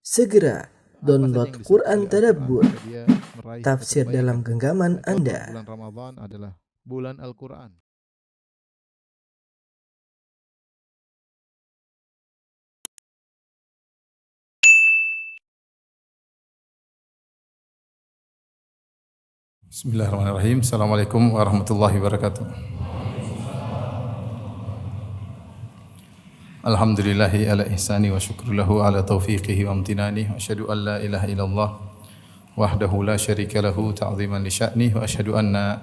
Segera download Quran Tadabbur, Dia meraih tafsir kebaikan. dalam genggaman Anda. Bulan Ramadan adalah bulan Al-Quran. Bismillahirrahmanirrahim. Assalamualaikum warahmatullahi wabarakatuh. Alhamdulillahi ala ihsani wa syukru lahu ala taufiqihi wa amtinani wa asyhadu an la ilaha illallah wahdahu la syarika lahu ta'ziman li sya'nih wa asyhadu anna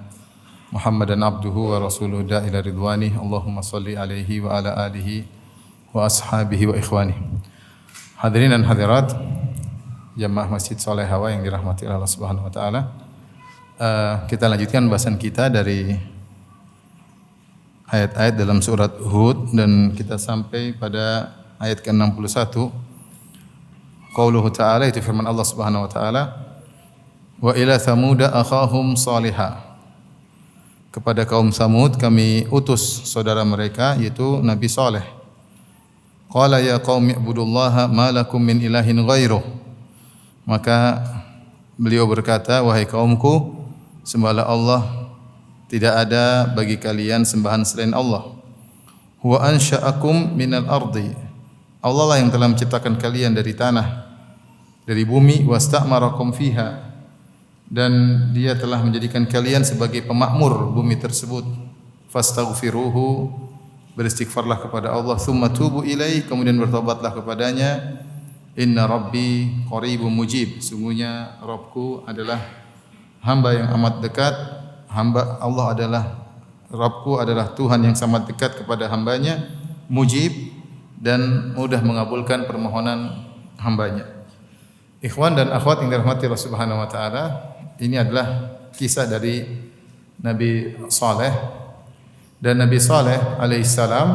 Muhammadan abduhu wa rasuluhu da'ila ridwani. Allahumma salli alaihi wa ala alihi wa ashabihi wa ikhwani. Hadirin dan hadirat jamaah Masjid Saleh Hawa yang dirahmati Allah Subhanahu wa taala. Kita lanjutkan bahasan kita dari ayat-ayat dalam surat Hud dan kita sampai pada ayat ke-61. Qauluhu ta'ala, itu firman Allah Subhanahu wa taala, wa ila thamuda akhahum salihah. Kepada kaum Samud kami utus saudara mereka yaitu Nabi Saleh. Qala ya qaumi ibudullaha ma lakum min ilahin ghairuh. Maka beliau berkata, wahai kaumku, sembahlah Allah, tidak ada bagi kalian sembahan selain Allah. Huwa ansha'akum minal ardi. Allah lah yang telah menciptakan kalian dari tanah, dari bumi, wasta'marakum fiha, dan Dia telah menjadikan kalian sebagai pemakmur bumi tersebut. Fastaghfiruhu, beristighfarlah kepada Allah, tsumma tubu ilaih, kemudian bertobatlah kepadanya. Inna rabbi qaribun mujib. Sungguhnya Rabbku adalah hamba yang amat dekat. Hamba Allah adalah Rabbku adalah Tuhan yang sangat dekat kepada hambanya, mujib, dan mudah mengabulkan permohonan hambanya. Ikhwan dan akhwat yang dirahmati Allah Subhanahu wa taala, ini adalah kisah dari Nabi Saleh. Dan Nabi Saleh alaihissalam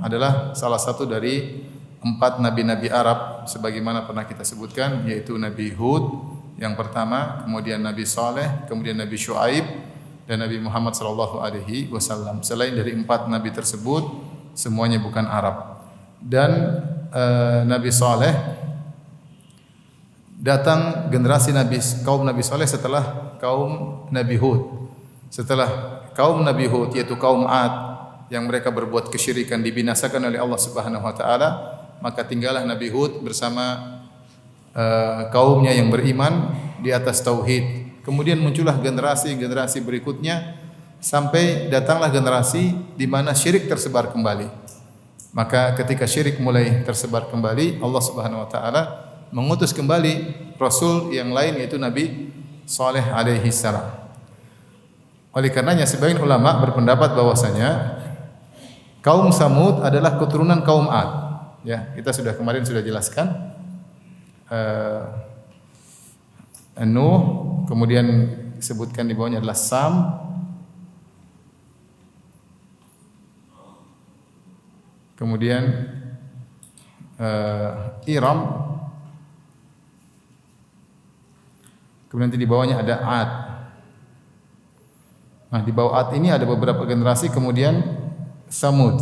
adalah salah satu dari 4 nabi-nabi Arab sebagaimana pernah kita sebutkan, yaitu Nabi Hud yang pertama, kemudian Nabi Saleh, kemudian Nabi Syuaib dan Nabi Muhammad sallallahu alaihi wasallam. Selain dari 4 nabi tersebut, semuanya bukan Arab. Dan Nabi Saleh datang generasi kaum Nabi Saleh setelah kaum Nabi Hud. Setelah kaum Nabi Hud yaitu kaum Ad yang mereka berbuat kesyirikan dibinasakan oleh Allah Subhanahu wa taala, maka tinggallah Nabi Hud bersama kaumnya yang beriman di atas tauhid. Kemudian muncullah generasi berikutnya sampai datanglah generasi di mana syirik tersebar kembali. Maka ketika syirik mulai tersebar kembali, Allah Subhanahu wa taala mengutus kembali rasul yang lain yaitu Nabi Saleh alaihi salam. Oleh karenanya sebagian ulama berpendapat bahwasanya kaum Samud adalah keturunan kaum Ad. Ya, kita kemarin sudah jelaskan. Nuh, kemudian disebutkan di bawahnya adalah Sam, kemudian Iram, kemudian di bawahnya ada Ad. Nah, di bawah Ad ini ada beberapa generasi, kemudian Samud.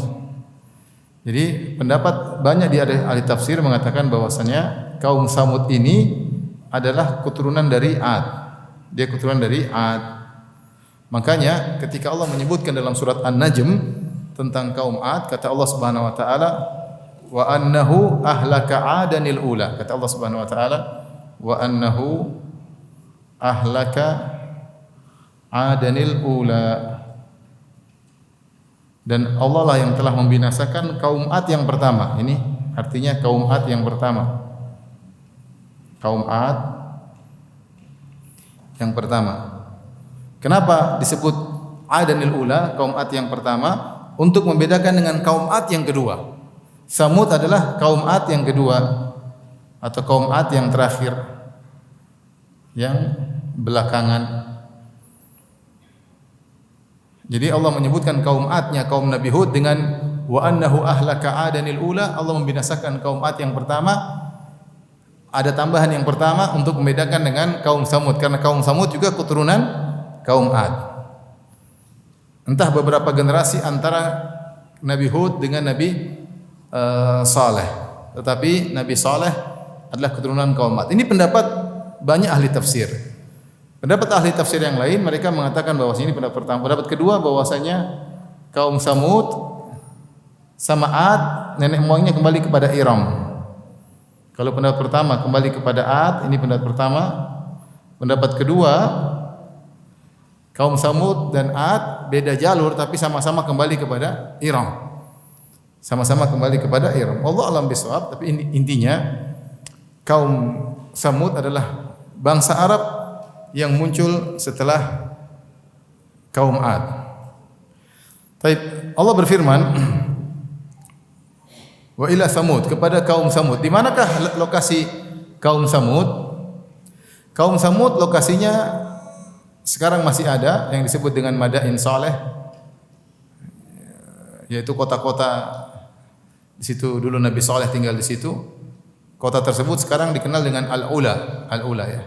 Jadi pendapat banyak di ahli tafsir mengatakan bahwasanya kaum Samud ini adalah keturunan dari Ad. Dia keturunan dari Ad. Makanya ketika Allah menyebutkan dalam surat An-Najm tentang kaum Ad, kata Allah Subhanahu wa taala, wa annahu ahlaka 'adanil ula. Kata Allah Subhanahu wa taala, wa annahu ahlaka 'adanil ula. Dan Allah lah yang telah membinasakan kaum Ad yang pertama. Ini artinya kaum Ad yang pertama. Kaum Ad yang pertama. Kenapa disebut Adanil Ula, kaum Ad yang pertama? Untuk membedakan dengan kaum Ad yang kedua. Samud adalah kaum Ad yang kedua atau kaum Ad yang terakhir, yang belakangan. Jadi Allah menyebutkan kaum Ad-nya kaum Nabi Hud dengan wa annahu ahlaka 'adanil ula. Allah membinasakan kaum Ad yang pertama. Ada tambahan yang pertama untuk membedakan dengan kaum Samud, karena kaum Samud juga keturunan kaum Ad. Entah beberapa generasi antara Nabi Hud dengan Nabi Saleh. Tetapi Nabi Saleh adalah keturunan kaum Ad. Ini pendapat banyak ahli tafsir. Pendapat ahli tafsir yang lain mereka mengatakan bahwa ini pendapat pertama. Pendapat kedua bahwasanya kaum Samud sama Ad nenek moyangnya kembali kepada Iram. Kalau pendapat pertama kembali kepada Ad, ini pendapat pertama. Pendapat kedua, kaum Samud dan Ad beda jalur tapi sama-sama kembali kepada Iram. Sama-sama kembali kepada Iram. Allah alam bisawab, tapi intinya kaum Samud adalah bangsa Arab yang muncul setelah kaum Ad. Baik, Allah berfirman, wa ila Samud, kepada kaum Samud. Di manakah lokasi kaum Samud? Kaum Samud lokasinya sekarang masih ada yang disebut dengan Madain Saleh, yaitu kota-kota di situ dulu Nabi Saleh tinggal di situ. Kota tersebut sekarang dikenal dengan Al-Ula, Al-Ula ya.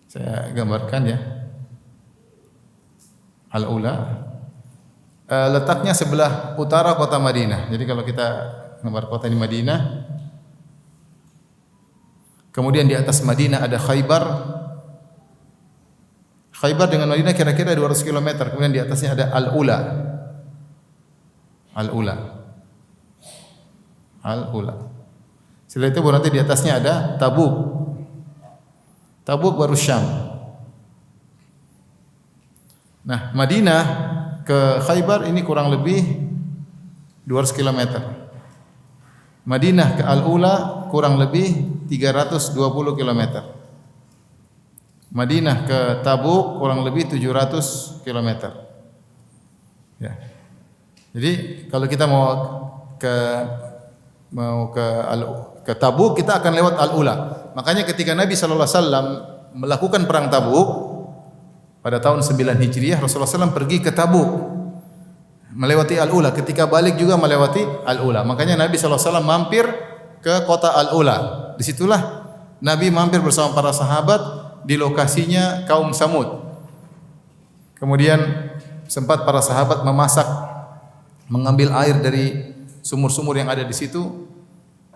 Saya gambarkan ya. Al-Ula letaknya sebelah utara kota Madinah. Jadi kalau kita gambar kota ini Madinah, kemudian di atas Madinah ada Khaybar. Khaybar dengan Madinah kira-kira 200 km. Kemudian di atasnya ada Al-Ula. Al-Ula. Al-Ula. Setelah itu baru nanti di atasnya ada Tabuk. Tabuk baru Syam. Nah, Madinah ke Khaybar ini kurang lebih 200 km. Madinah ke Al-Ula kurang lebih 320 km. Madinah ke Tabuk kurang lebih 700 km. Ya. Jadi kalau kita mau ke Tabuk, kita akan lewat Al-Ula. Makanya ketika Nabi sallallahu alaihi wasallam melakukan perang Tabuk pada tahun 9 Hijriah, Rasulullah SAW pergi ke Tabuk melewati Al-Ula. Ketika balik juga melewati Al-Ula. Makanya Nabi sallallahu alaihi wasallam mampir ke kota Al-Ula. Disitulah Nabi mampir bersama para sahabat di lokasinya kaum Samud. Kemudian sempat para sahabat memasak, mengambil air dari sumur-sumur yang ada di situ.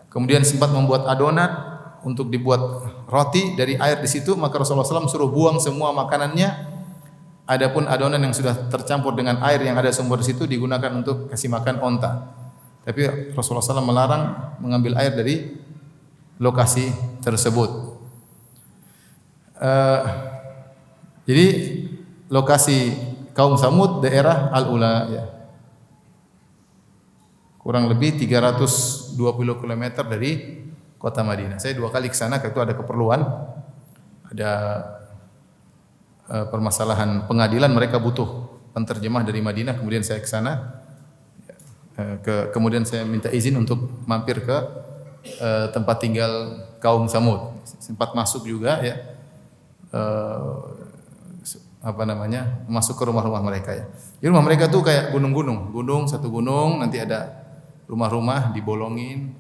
Kemudian sempat membuat adonan untuk dibuat roti dari air di situ. Maka Rasulullah SAW suruh buang semua makanannya. Adapun adonan yang sudah tercampur dengan air yang ada sumur di situ digunakan untuk kasih makan onta. Tapi Rasulullah SAW melarang mengambil air dari lokasi tersebut. Jadi lokasi kaum Samud daerah Al-Ula ya. Kurang lebih 320 km dari kota Madinah. Saya 2 kali ke sana karena itu ada keperluan. Ada permasalahan pengadilan, mereka butuh penterjemah dari Madinah, kemudian saya ke sana. Kemudian saya minta izin untuk mampir ke tempat tinggal kaum Samud. Sempat masuk juga ya. Masuk ke rumah-rumah mereka ya. Di rumah mereka tuh kayak gunung, satu gunung, nanti ada rumah-rumah dibolongin.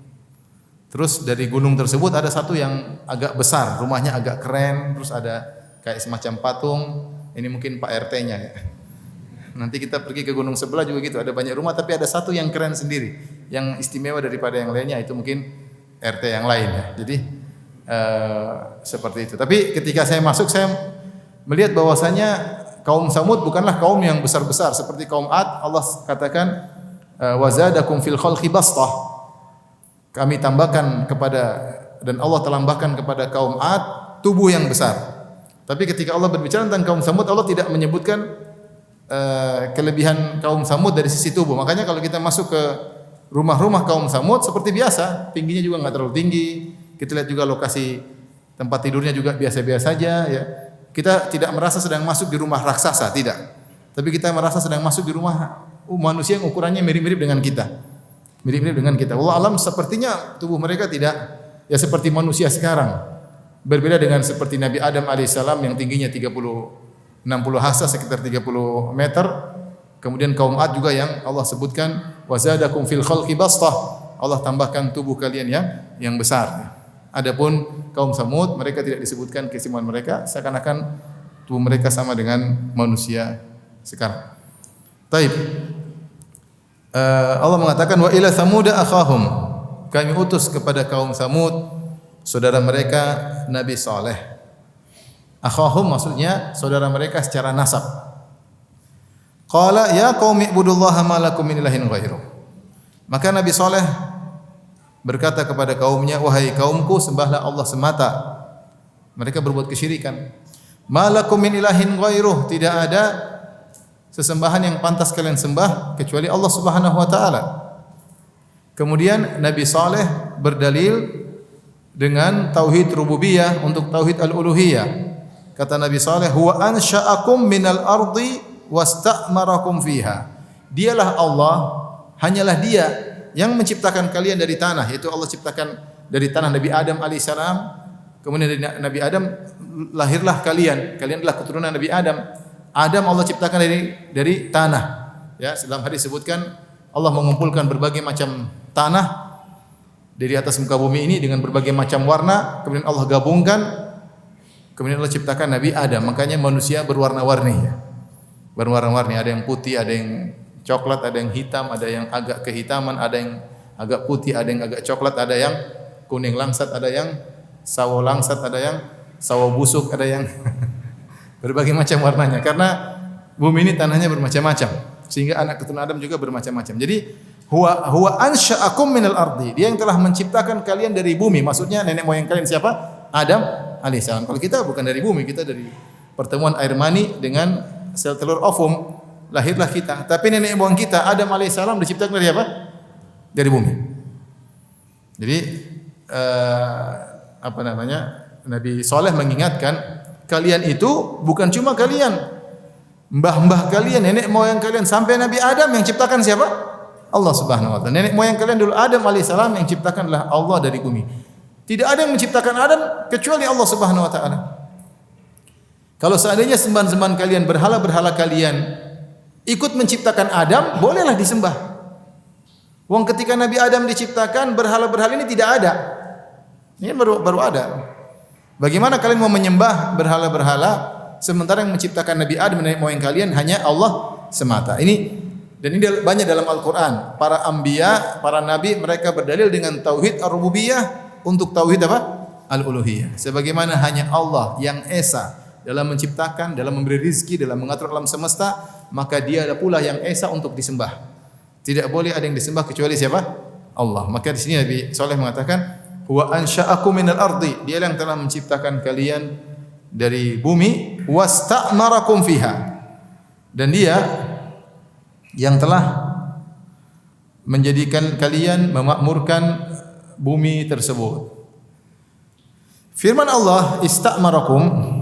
Terus dari gunung tersebut ada satu yang agak besar, rumahnya agak keren, terus ada kayak semacam patung. Ini mungkin Pak RT-nya ya. Nanti kita pergi ke gunung sebelah juga gitu, ada banyak rumah tapi ada satu yang keren sendiri, yang istimewa daripada yang lainnya, itu mungkin RT yang lain ya. Jadi seperti itu. Tapi ketika saya masuk, saya melihat bahwasanya kaum Samud bukanlah kaum yang besar-besar seperti kaum Ad. Allah katakan wazadakum fil khalqi bastah. Kami tambahkan kepada, dan Allah tambahkan kepada kaum Ad tubuh yang besar. Tapi ketika Allah berbicara tentang kaum Samud, Allah tidak menyebutkan kelebihan kaum Samud dari sisi tubuh. Makanya kalau kita masuk ke rumah-rumah kaum Samud seperti biasa, tingginya juga enggak terlalu tinggi. Kita lihat juga lokasi tempat tidurnya juga biasa-biasa saja ya. Kita tidak merasa sedang masuk di rumah raksasa, tidak. Tapi kita merasa sedang masuk di rumah manusia yang ukurannya mirip-mirip dengan kita. Mirip-mirip dengan kita. Allah alam sepertinya tubuh mereka tidak ya seperti manusia sekarang. Berbeda dengan seperti Nabi Adam alaihissalam yang tingginya 60 hasta sekitar 30 meter. Kemudian kaum Ad juga yang Allah sebutkan wazadakum fil khalqi bastah. Allah tambahkan tubuh kalian yang besar. Adapun kaum Samud mereka tidak disebutkan keistimewaan mereka, seakan-akan tubuh mereka sama dengan manusia sekarang. Taib. Allah mengatakan wa ila samuda akhahum. Kami utus kepada kaum Samud saudara mereka Nabi Saleh. Akhahum maksudnya saudara mereka secara nasab. Qala ya qaumi ibudullaha ma lakum min ilahin ghairuh. Maka Nabi Saleh berkata kepada kaumnya, wahai kaumku, sembahlah Allah semata. Mereka berbuat kesyirikan. Ma lakum min ilahin ghairuh, tidak ada sesembahan yang pantas kalian sembah kecuali Allah Subhanahu wa taala. Kemudian Nabi Saleh berdalil dengan tauhid rububiyah untuk tauhid al-uluhiyah. Kata Nabi Saleh, huwa ansha'akum minal ardi wasta'marakum fiha. Dialah Allah, hanyalah Dia yang menciptakan kalian dari tanah, yaitu Allah ciptakan dari tanah Nabi Adam alaihissalam. Kemudian dari Nabi Adam lahirlah kalian. Kalian adalah keturunan Nabi Adam. Adam Allah ciptakan dari tanah. Ya, dalam hadis disebutkan Allah mengumpulkan berbagai macam tanah dari atas muka bumi ini dengan berbagai macam warna, kemudian Allah gabungkan, kemudian Allah ciptakan Nabi Adam. Makanya manusia berwarna-warni, ya. Berwarna-warni, ada yang putih, ada yang coklat, ada yang hitam, ada yang agak kehitaman, ada yang agak putih, ada yang agak coklat, ada yang kuning langsat, ada yang sawo langsat, ada yang sawo busuk, ada yang berbagai macam warnanya. Karena bumi ini tanahnya bermacam-macam, sehingga anak keturunan Adam juga bermacam-macam. Jadi huwa ansha'akum minal ardi. Dia yang telah menciptakan kalian dari bumi. Maksudnya nenek moyang kalian siapa? Adam alaihissalam. Kalau kita bukan dari bumi, kita dari pertemuan air mani dengan sel telur ovum, lahirlah kita. Tapi nenek moyang kita Adam alaihissalam diciptakan dari apa? Dari bumi. Jadi Nabi Saleh mengingatkan, kalian itu bukan cuma kalian, mbah-mbah kalian, nenek moyang kalian sampai Nabi Adam yang ciptakan siapa? Allah Subhanahu wa taala. Nenek moyang kalian dulu Adam alaihissalam yang ciptakan adalah Allah dari bumi. Tidak ada yang menciptakan Adam kecuali Allah Subhanahu wa taala. Kalau seandainya sembahan-sembahan kalian, berhala-berhala kalian ikut menciptakan Adam, bolehlah disembah. Wong ketika Nabi Adam diciptakan, berhala-berhala ini tidak ada. Ini baru ada. Bagaimana kalian mau menyembah berhala-berhala sementara yang menciptakan Nabi Adam dan nenek moyang kalian hanya Allah semata? Ini banyak dalam Al-Qur'an. Para anbiya, para nabi, mereka berdalil dengan tauhid ar-rububiyah untuk tauhid apa? Al-uluhiyah. Sebagaimana hanya Allah yang esa dalam menciptakan, dalam memberi rizki, dalam mengatur alam semesta, maka Dia pula yang esa untuk disembah. Tidak boleh ada yang disembah kecuali siapa? Allah. Maka di sini Nabi Saleh mengatakan, huwa ansha'akum minal ardi. Dia yang telah menciptakan kalian dari bumi, wasta'marakum fiha. Dan Dia yang telah menjadikan kalian memakmurkan bumi tersebut. Firman Allah, ista'marakum.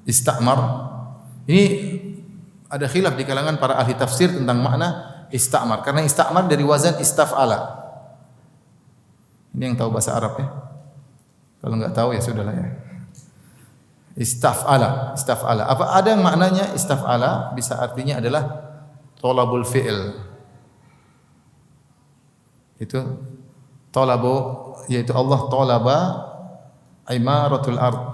Istamar. Ini ada khilaf di kalangan para ahli tafsir tentang makna istamar. Karena istamar dari wazan istaf'ala. Ini yang tahu bahasa Arab ya. Kalau enggak tahu ya sudahlah ya. Istaf'ala. Apa ada yang maknanya istaf'ala? Bisa artinya adalah tolabul fi'il. Itu tolabu, yaitu Allah tolaba imaratul ard.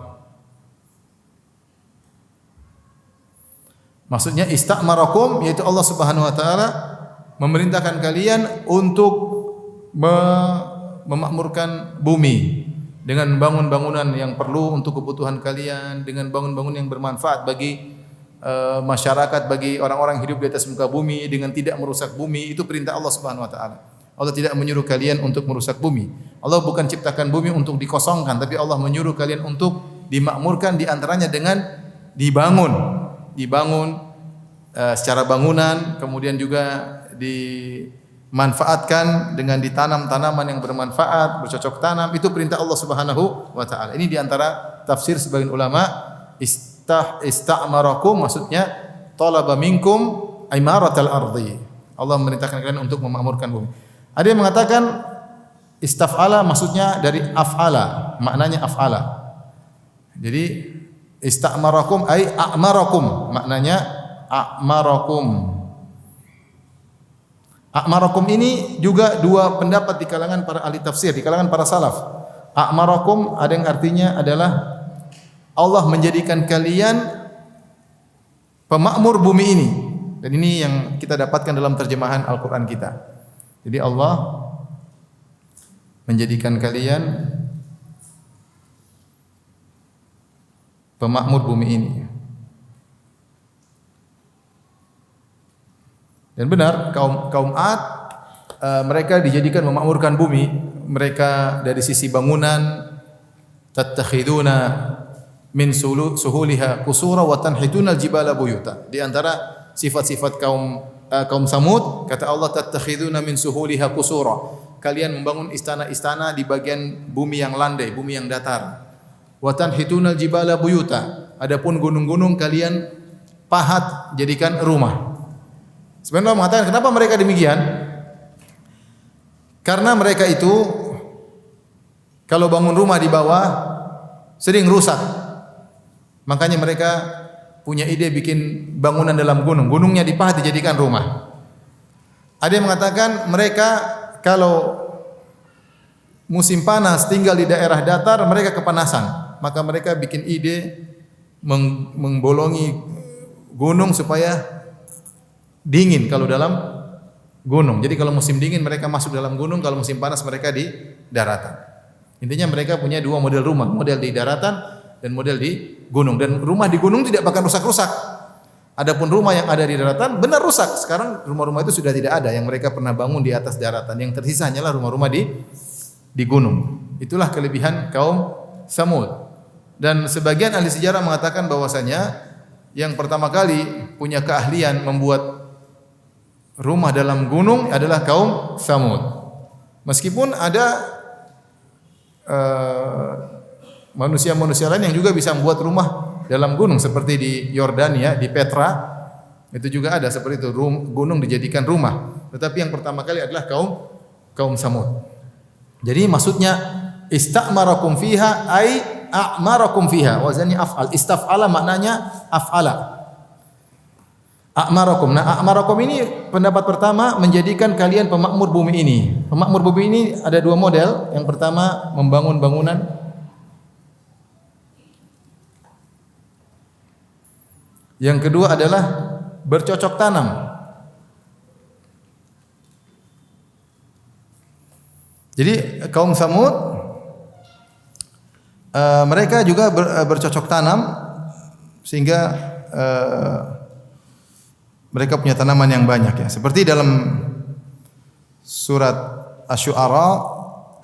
Maksudnya istamarakum, yaitu Allah Subhanahu wa taala memerintahkan kalian untuk memakmurkan bumi dengan bangun-bangunan yang perlu untuk kebutuhan kalian, dengan bangun-bangunan yang bermanfaat bagi masyarakat, bagi orang-orang yang hidup di atas muka bumi dengan tidak merusak bumi. Itu perintah Allah Subhanahu wa taala. Allah tidak menyuruh kalian untuk merusak bumi. Allah bukan ciptakan bumi untuk dikosongkan, tapi Allah menyuruh kalian untuk dimakmurkan, di antaranya dengan dibangun secara bangunan, kemudian juga dimanfaatkan dengan ditanam tanaman yang bermanfaat, bercocok tanam. Itu perintah Allah Subhanahu wa taala. Ini di antara tafsir sebagian ulama, istamarakum maksudnya talaba minkum imaratal ardi. Allah memerintahkan kalian untuk memakmurkan bumi. Ada yang mengatakan istaf'ala maksudnya dari af'ala, maknanya af'ala. Jadi istamarakum ay a'marakum, maknanya a'marakum. A'marakum ini juga dua pendapat di kalangan para ahli tafsir, di kalangan para salaf. A'marakum ada yang artinya adalah Allah menjadikan kalian pemakmur bumi ini. Dan ini yang kita dapatkan dalam terjemahan Al-Qur'an kita. Jadi Allah menjadikan kalian pemakmur bumi ini. Dan benar, kaum Ad mereka dijadikan memakmurkan bumi. Mereka dari sisi bangunan, tattakhiduna min suhuliha qusura wa tanhituna al-jibala buyuta. Di antara sifat-sifat kaum Samud, kata Allah, tattakhiduna min suhuliha qusura. Kalian membangun istana-istana di bagian bumi yang landai, bumi yang datar. Wa tanhituna al-jibala buyuta. Adapun gunung-gunung kalian pahat jadikan rumah. Sebenarnya Allah mengatakan kenapa mereka demikian? Karena mereka itu kalau bangun rumah di bawah sering rusak. Makanya mereka punya ide bikin bangunan dalam gunung. Gunungnya dipahat dijadikan rumah. Ada yang mengatakan mereka kalau musim panas tinggal di daerah datar mereka kepanasan. Maka mereka bikin ide membolongi gunung supaya dingin kalau dalam gunung. Jadi kalau musim dingin mereka masuk dalam gunung, kalau musim panas mereka di daratan. Intinya mereka punya dua model rumah, model di daratan dan model di gunung. Dan rumah di gunung tidak akan rusak-rusak. Adapun rumah yang ada di daratan benar rusak. Sekarang rumah-rumah itu sudah tidak ada yang mereka pernah bangun di atas daratan. Yang tersisa hanyalah rumah-rumah di gunung. Itulah kelebihan kaum Samud. Dan sebagian ahli sejarah mengatakan bahwasanya yang pertama kali punya keahlian membuat rumah dalam gunung adalah kaum Samud. Meskipun ada manusia-manusia lain yang juga bisa membuat rumah dalam gunung seperti di Yordania, di Petra, itu juga ada seperti itu, gunung dijadikan rumah. Tetapi yang pertama kali adalah kaum Samud. Jadi maksudnya istamarakum fiha ai a'marakum fiha, wazannya af'al. Istaf'ala maknanya af'ala. A'marakum. Nah, a'marakum ini pendapat pertama menjadikan kalian pemakmur bumi ini. Pemakmur bumi ini ada dua model. Yang pertama membangun bangunan. Yang kedua adalah bercocok tanam. Jadi kaum Samud mereka juga bercocok tanam sehingga mereka punya tanaman yang banyak ya. Seperti dalam surat Asy-Syu'ara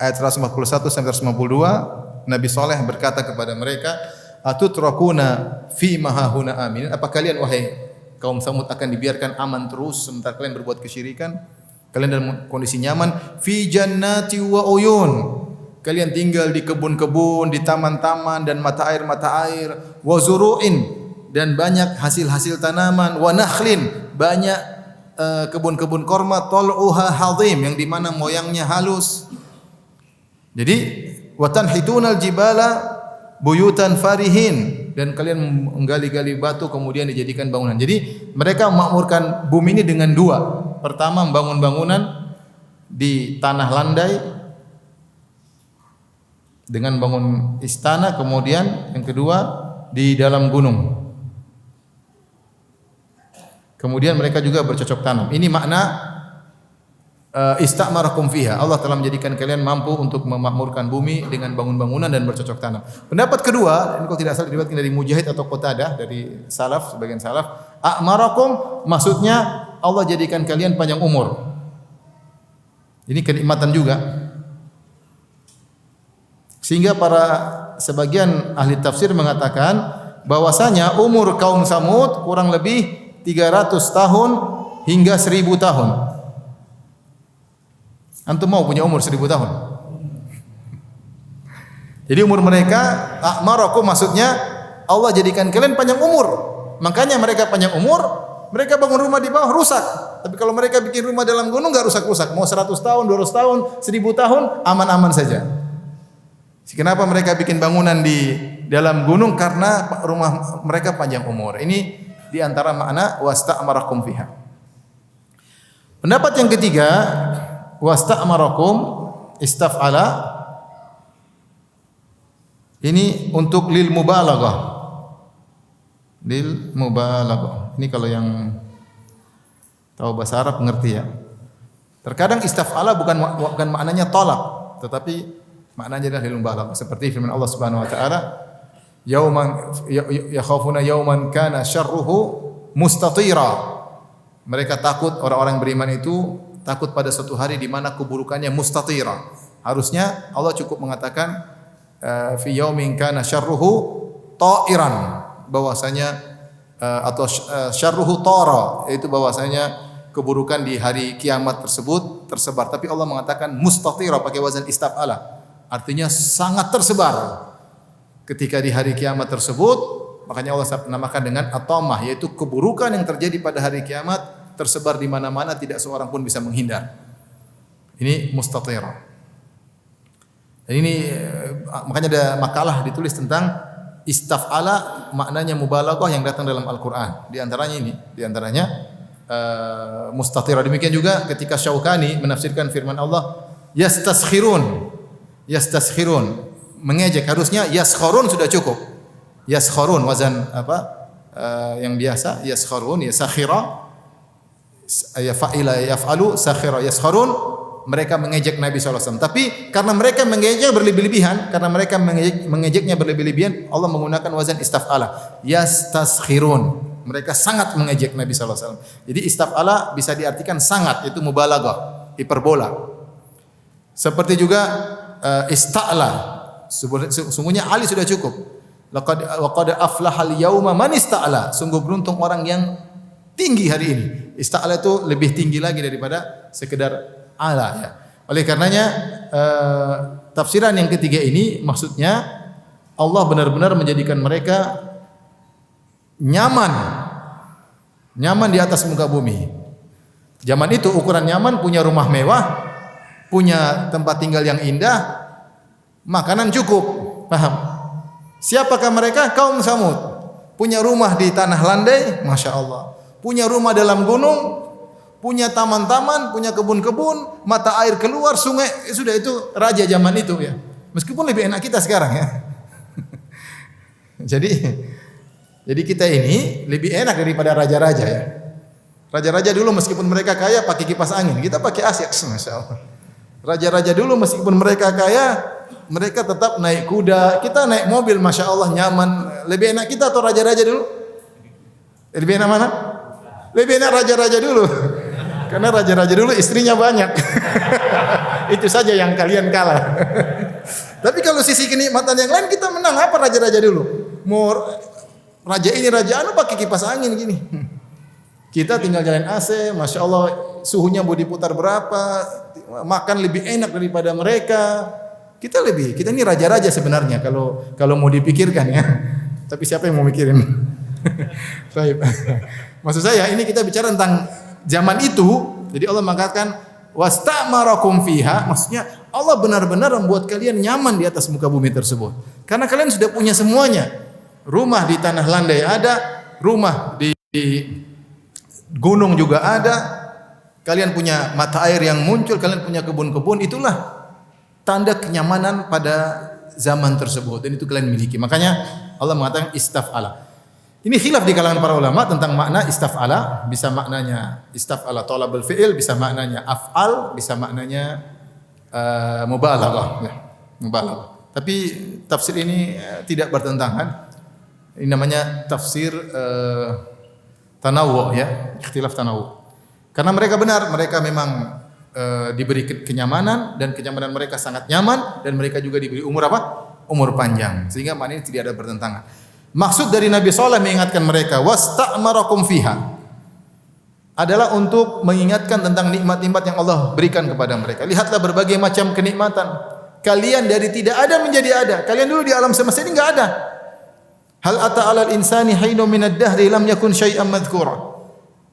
ayat 141 sampai 152, Nabi Saleh berkata kepada mereka, "Atutrakuna fi ma hahuna amin?" Apa kalian wahai kaum Samud akan dibiarkan aman terus sementara kalian berbuat kesyirikan? Kalian dalam kondisi nyaman, fi jannati wa uyun. Kalian tinggal di kebun-kebun, di taman-taman dan mata air, wa zuru'in dan banyak hasil-hasil tanaman, wa nakhlin banyak kebun-kebun korma, tal'uha hadhim yang di mana moyangnya halus. Jadi wa tanhitunal jibala buyutan farihin dan kalian menggali-gali batu kemudian dijadikan bangunan. Jadi mereka memakmurkan bumi ini dengan dua. Pertama membangun bangunan di tanah landai dengan bangun istana, kemudian yang kedua di dalam gunung. Kemudian mereka juga bercocok tanam. Ini makna istamarakum fiha. Allah telah menjadikan kalian mampu untuk memakmurkan bumi dengan bangun bangunan dan bercocok tanam. Pendapat kedua, ini kalau tidak salah diriwayatkan dari Mujahid atau Qatadah dari salaf, sebagian salaf, a'marakum maksudnya Allah jadikan kalian panjang umur. Ini kenikmatan juga. Sehingga para sebagian ahli tafsir mengatakan bahwasanya umur kaum Samud kurang lebih 300 tahun hingga 1000 tahun. Antum mau punya umur 1000 tahun? Jadi umur mereka a'marakum maksudnya Allah jadikan kalian panjang umur. Makanya mereka panjang umur, mereka bangun rumah di bawah rusak. Tapi kalau mereka bikin rumah dalam gunung enggak rusak-rusak. Mau 100 tahun, 200 tahun, 1000 tahun aman-aman saja. Kenapa mereka bikin bangunan di dalam gunung? Karena rumah mereka panjang umur. Ini di antara makna wasta'marakum fiha. Pendapat yang ketiga, wasta'marakum istaf'ala ini untuk lil mubalaghah. Lil mubalaghah. Ini kalau yang tahu bahasa Arab ngerti ya. Terkadang istaf'ala bukan maknanya tolak. tetapi maknanya adalah lil mubalaghah. Seperti firman Allah Subhanahu wa taala, yauman yakhafuna yauman kana syarruhu mustatira. Mereka takut, orang-orang beriman itu takut pada suatu hari di mana keburukannya mustatira. Harusnya Allah cukup mengatakan fi yaumin kana syarruhu ta'iran, bahwasanya atau syarruhu tara, yaitu bahwasanya keburukan di hari kiamat tersebut tersebar. Tapi Allah mengatakan mustatira pakai wazan istaf'ala. Artinya sangat tersebar. Ketika di hari kiamat tersebut, makanya Allah namakan dengan at-tamah, yaitu keburukan yang terjadi pada hari kiamat tersebar di mana-mana, tidak seorang pun bisa menghindar. Ini mustatira. Dan ini makanya ada makalah ditulis tentang istaf'ala, maknanya mubalaghah yang datang dalam Al-Qur'an. Di antaranya ini, di antaranya mustatira. Demikian juga ketika Syaukani menafsirkan firman Allah, yastaskhirun. Yastaskhirun, mengejek. Harusnya yaskharun sudah cukup. Yaskharun wazan apa? Yang biasa, yaskharun, yasakhira, ya fa'ila yaf'alu, sakhira yaskharun. Mereka mengejek Nabi SAW. Tapi karena mereka mengejek berlebih-lebihan, karena mereka mengejeknya berlebih-lebihan, Allah menggunakan wazan istaf'ala, yastaskhirun. Mereka sangat mengejek Nabi SAW. Jadi istaf'ala bisa diartikan sangat, itu mubalaghah, hiperbola. Seperti juga ista'la. Sungguhnya Ali sudah cukup. Laqad aflahal yauma man ista'la. Sungguh beruntung orang yang tinggi hari ini. Ista'la itu lebih tinggi lagi daripada sekedar ala, ya. Oleh karenanya tafsiran yang ketiga ini maksudnya Allah benar-benar menjadikan mereka nyaman di atas muka bumi. Zaman itu ukuran nyaman, punya rumah mewah, punya tempat tinggal yang indah, makanan cukup. Paham? Siapakah mereka? Kaum Samud. Punya rumah di tanah landai, Masya Allah. Punya rumah dalam gunung, punya taman-taman, punya kebun-kebun, mata air keluar, sungai. Sudah, itu raja zaman itu, ya. Meskipun lebih enak kita sekarang, ya. Jadi kita ini lebih enak daripada raja-raja, ya. Raja-raja dulu meskipun mereka kaya pakai kipas angin, kita pakai AC, Masya Allah. Raja-raja dulu meskipun mereka kaya, mereka tetap naik kuda, kita naik mobil, Masya Allah, nyaman. Lebih enak kita atau raja-raja dulu? Lebih enak mana? Lebih enak raja-raja dulu. Karena raja-raja dulu istrinya banyak. Itu saja yang kalian kalah. Tapi kalau sisi kenikmatan yang lain kita menang. Apa raja-raja dulu? Mau raja ini, raja anu pakai kipas angin gini. Kita tinggal jalan AC, Masya Allah, suhunya mau diputar berapa, makan lebih enak daripada mereka. Kita ini raja-raja sebenarnya kalau mau dipikirkan, ya. Tapi siapa yang mau mikirin? Baik. Maksud saya ini kita bicara tentang zaman itu. Jadi Allah mengatakan wastamarakum fiha, maksudnya Allah benar-benar membuat kalian nyaman di atas muka bumi tersebut. Karena kalian sudah punya semuanya. Rumah di tanah landai ada, rumah di gunung juga ada. Kalian punya mata air yang muncul, kalian punya kebun-kebun, itulah tanda kenyamanan pada zaman tersebut, dan itu kalian miliki. Makanya Allah mengatakan istaf'ala. Ini khilaf di kalangan para ulama tentang makna istaf'ala. Bisa maknanya istaf'ala talabul fi'il, bisa maknanya af'al, bisa maknanya mubalaghah, ya. Mubalaghah. Tapi tafsir ini tidak bertentangan. Ini namanya tafsir tanawwu, ya, ikhtilaf tanawwu. Karena mereka benar, mereka memang diberi kenyamanan, dan kenyamanan mereka sangat nyaman, dan mereka juga diberi umur apa? Umur panjang. Sehingga maknanya tidak ada bertentangan. Maksud dari Nabi SAW mengingatkan mereka wasta'marakum fiha adalah untuk mengingatkan tentang nikmat-nikmat yang Allah berikan kepada mereka. Lihatlah berbagai macam kenikmatan. Kalian dari tidak ada menjadi ada. Kalian dulu di alam semesta ini enggak ada. Hal ata 'alal insani hainun minad dahri lam yakun syai'an madhkura.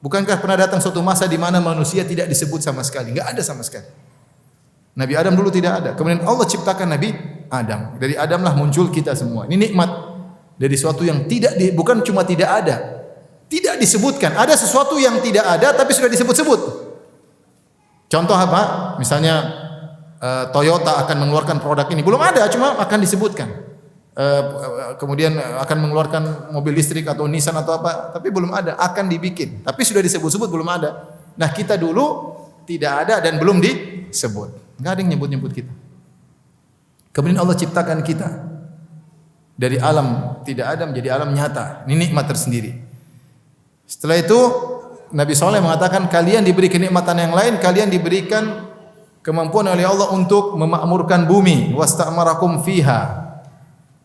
Bukankah pernah datang suatu masa di mana manusia tidak disebut sama sekali? Enggak ada sama sekali. Nabi Adam dulu tidak ada. Kemudian Allah ciptakan Nabi Adam. Dari Adamlah muncul kita semua. Ini nikmat. Dari sesuatu yang bukan cuma tidak ada, tidak disebutkan. Ada sesuatu yang tidak ada tapi sudah disebut-sebut. Contoh apa? Misalnya Toyota akan mengeluarkan produk ini, belum ada, cuma akan disebutkan. Kemudian akan mengeluarkan mobil listrik atau Nissan atau apa, tapi belum ada, akan dibikin. Tapi sudah disebut-sebut, belum ada. Nah, kita dulu tidak ada dan belum disebut. Enggak ada yang nyebut-nyebut kita. Kemudian Allah ciptakan kita dari alam tidak ada menjadi alam nyata. Ini nikmat tersendiri. Setelah itu Nabi Saleh mengatakan kalian diberi kenikmatan yang lain, kalian diberikan kemampuan oleh Allah untuk memakmurkan bumi, wasta'marakum fiha.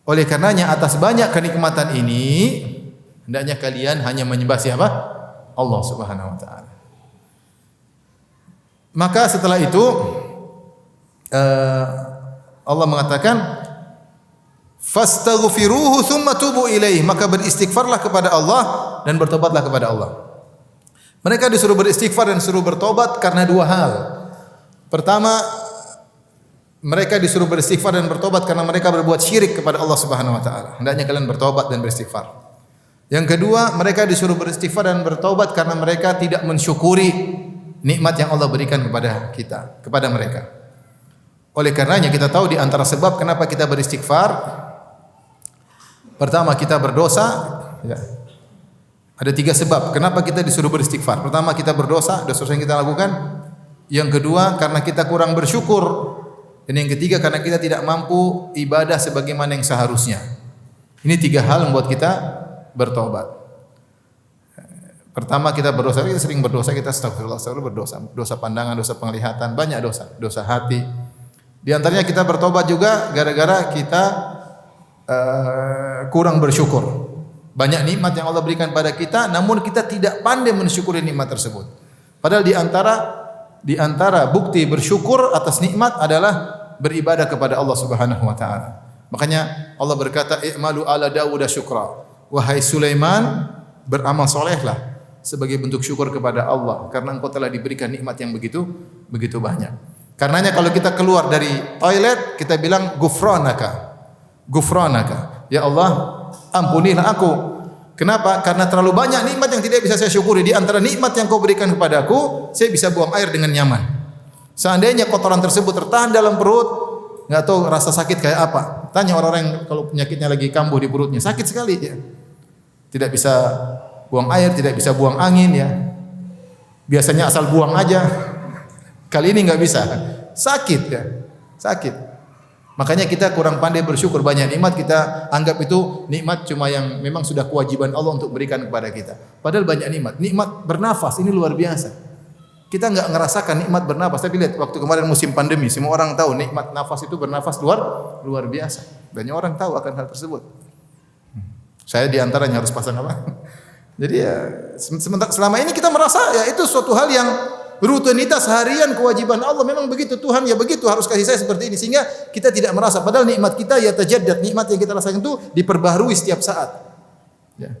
Oleh karenanya atas banyak kenikmatan ini hendaknya kalian hanya menyembah siapa? Allah Subhanahu wa taala. Maka setelah itu Allah mengatakan fastaghfiruhu tsumma tubu ilaihi, maka beristighfarlah kepada Allah dan bertobatlah kepada Allah. Mereka disuruh beristighfar dan disuruh bertobat karena dua hal. Pertama, mereka disuruh beristighfar dan bertobat karena mereka berbuat syirik kepada Allah Subhanahu wa taala. Hendaknya kalian bertobat dan beristighfar. Yang kedua, mereka disuruh beristighfar dan bertobat karena mereka tidak mensyukuri nikmat yang Allah berikan kepada kita, kepada mereka. Oleh karenanya kita tahu di antara sebab kenapa kita beristighfar. Pertama, kita berdosa, ya. Ada 3 sebab kenapa kita disuruh beristighfar. Pertama, kita berdosa, dosa yang kita lakukan. Yang kedua, karena kita kurang bersyukur. Dan yang ketiga, karena kita tidak mampu ibadah sebagaimana yang seharusnya. Ini 3 hal membuat kita bertobat. Pertama, kita berdosa, kita sering berdosa, kita astagfirullah, berdosa. Dosa pandangan, dosa penglihatan, banyak dosa. Dosa hati. Di antaranya kita bertobat juga gara-gara kita kurang bersyukur. Banyak nikmat yang Allah berikan pada kita, namun kita tidak pandai mensyukuri nikmat tersebut. Padahal di antara bukti bersyukur atas nikmat adalah beribadah kepada Allah Subhanahu wa taala. Makanya Allah berkata, "I'malu ala Dawud syukra." Wahai Sulaiman, beramal solehlah sebagai bentuk syukur kepada Allah karena engkau telah diberikan nikmat yang begitu banyak. Karenanya kalau kita keluar dari toilet, kita bilang gufranaka. Gufranaka. Ya Allah, ampunilah aku. Kenapa? Karena terlalu banyak nikmat yang tidak bisa saya syukuri. Di antara nikmat yang kau berikan kepadaku, saya bisa buang air dengan nyaman. Seandainya kotoran tersebut tertahan dalam perut, enggak tahu rasa sakit kayak apa. Tanya orang-orang yang kalau penyakitnya lagi kambuh di perutnya, sakit sekali dia. Tidak bisa buang air, tidak bisa buang angin ya. Biasanya asal buang aja. Kali ini enggak bisa. Sakit ya. Sakit. Makanya kita kurang pandai bersyukur, banyak nikmat kita anggap itu nikmat cuma yang memang sudah kewajiban Allah untuk berikan kepada kita. Padahal banyak nikmat. Nikmat bernafas ini luar biasa. Kita enggak ngerasakan nikmat bernafas. Tapi lihat waktu kemarin musim pandemi, semua orang tahu nikmat nafas itu bernafas luar biasa. Banyak orang tahu akan hal tersebut. Saya di antaranya harus pasang apa? Jadi ya sementara selama ini kita merasa ya itu suatu hal yang rutinitas harian kewajiban Allah memang begitu, Tuhan ya begitu harus kasih saya seperti ini sehingga kita tidak merasa padahal nikmat kita ya tajaddad, nikmat yang kita rasakan itu diperbaharui setiap saat. Ya.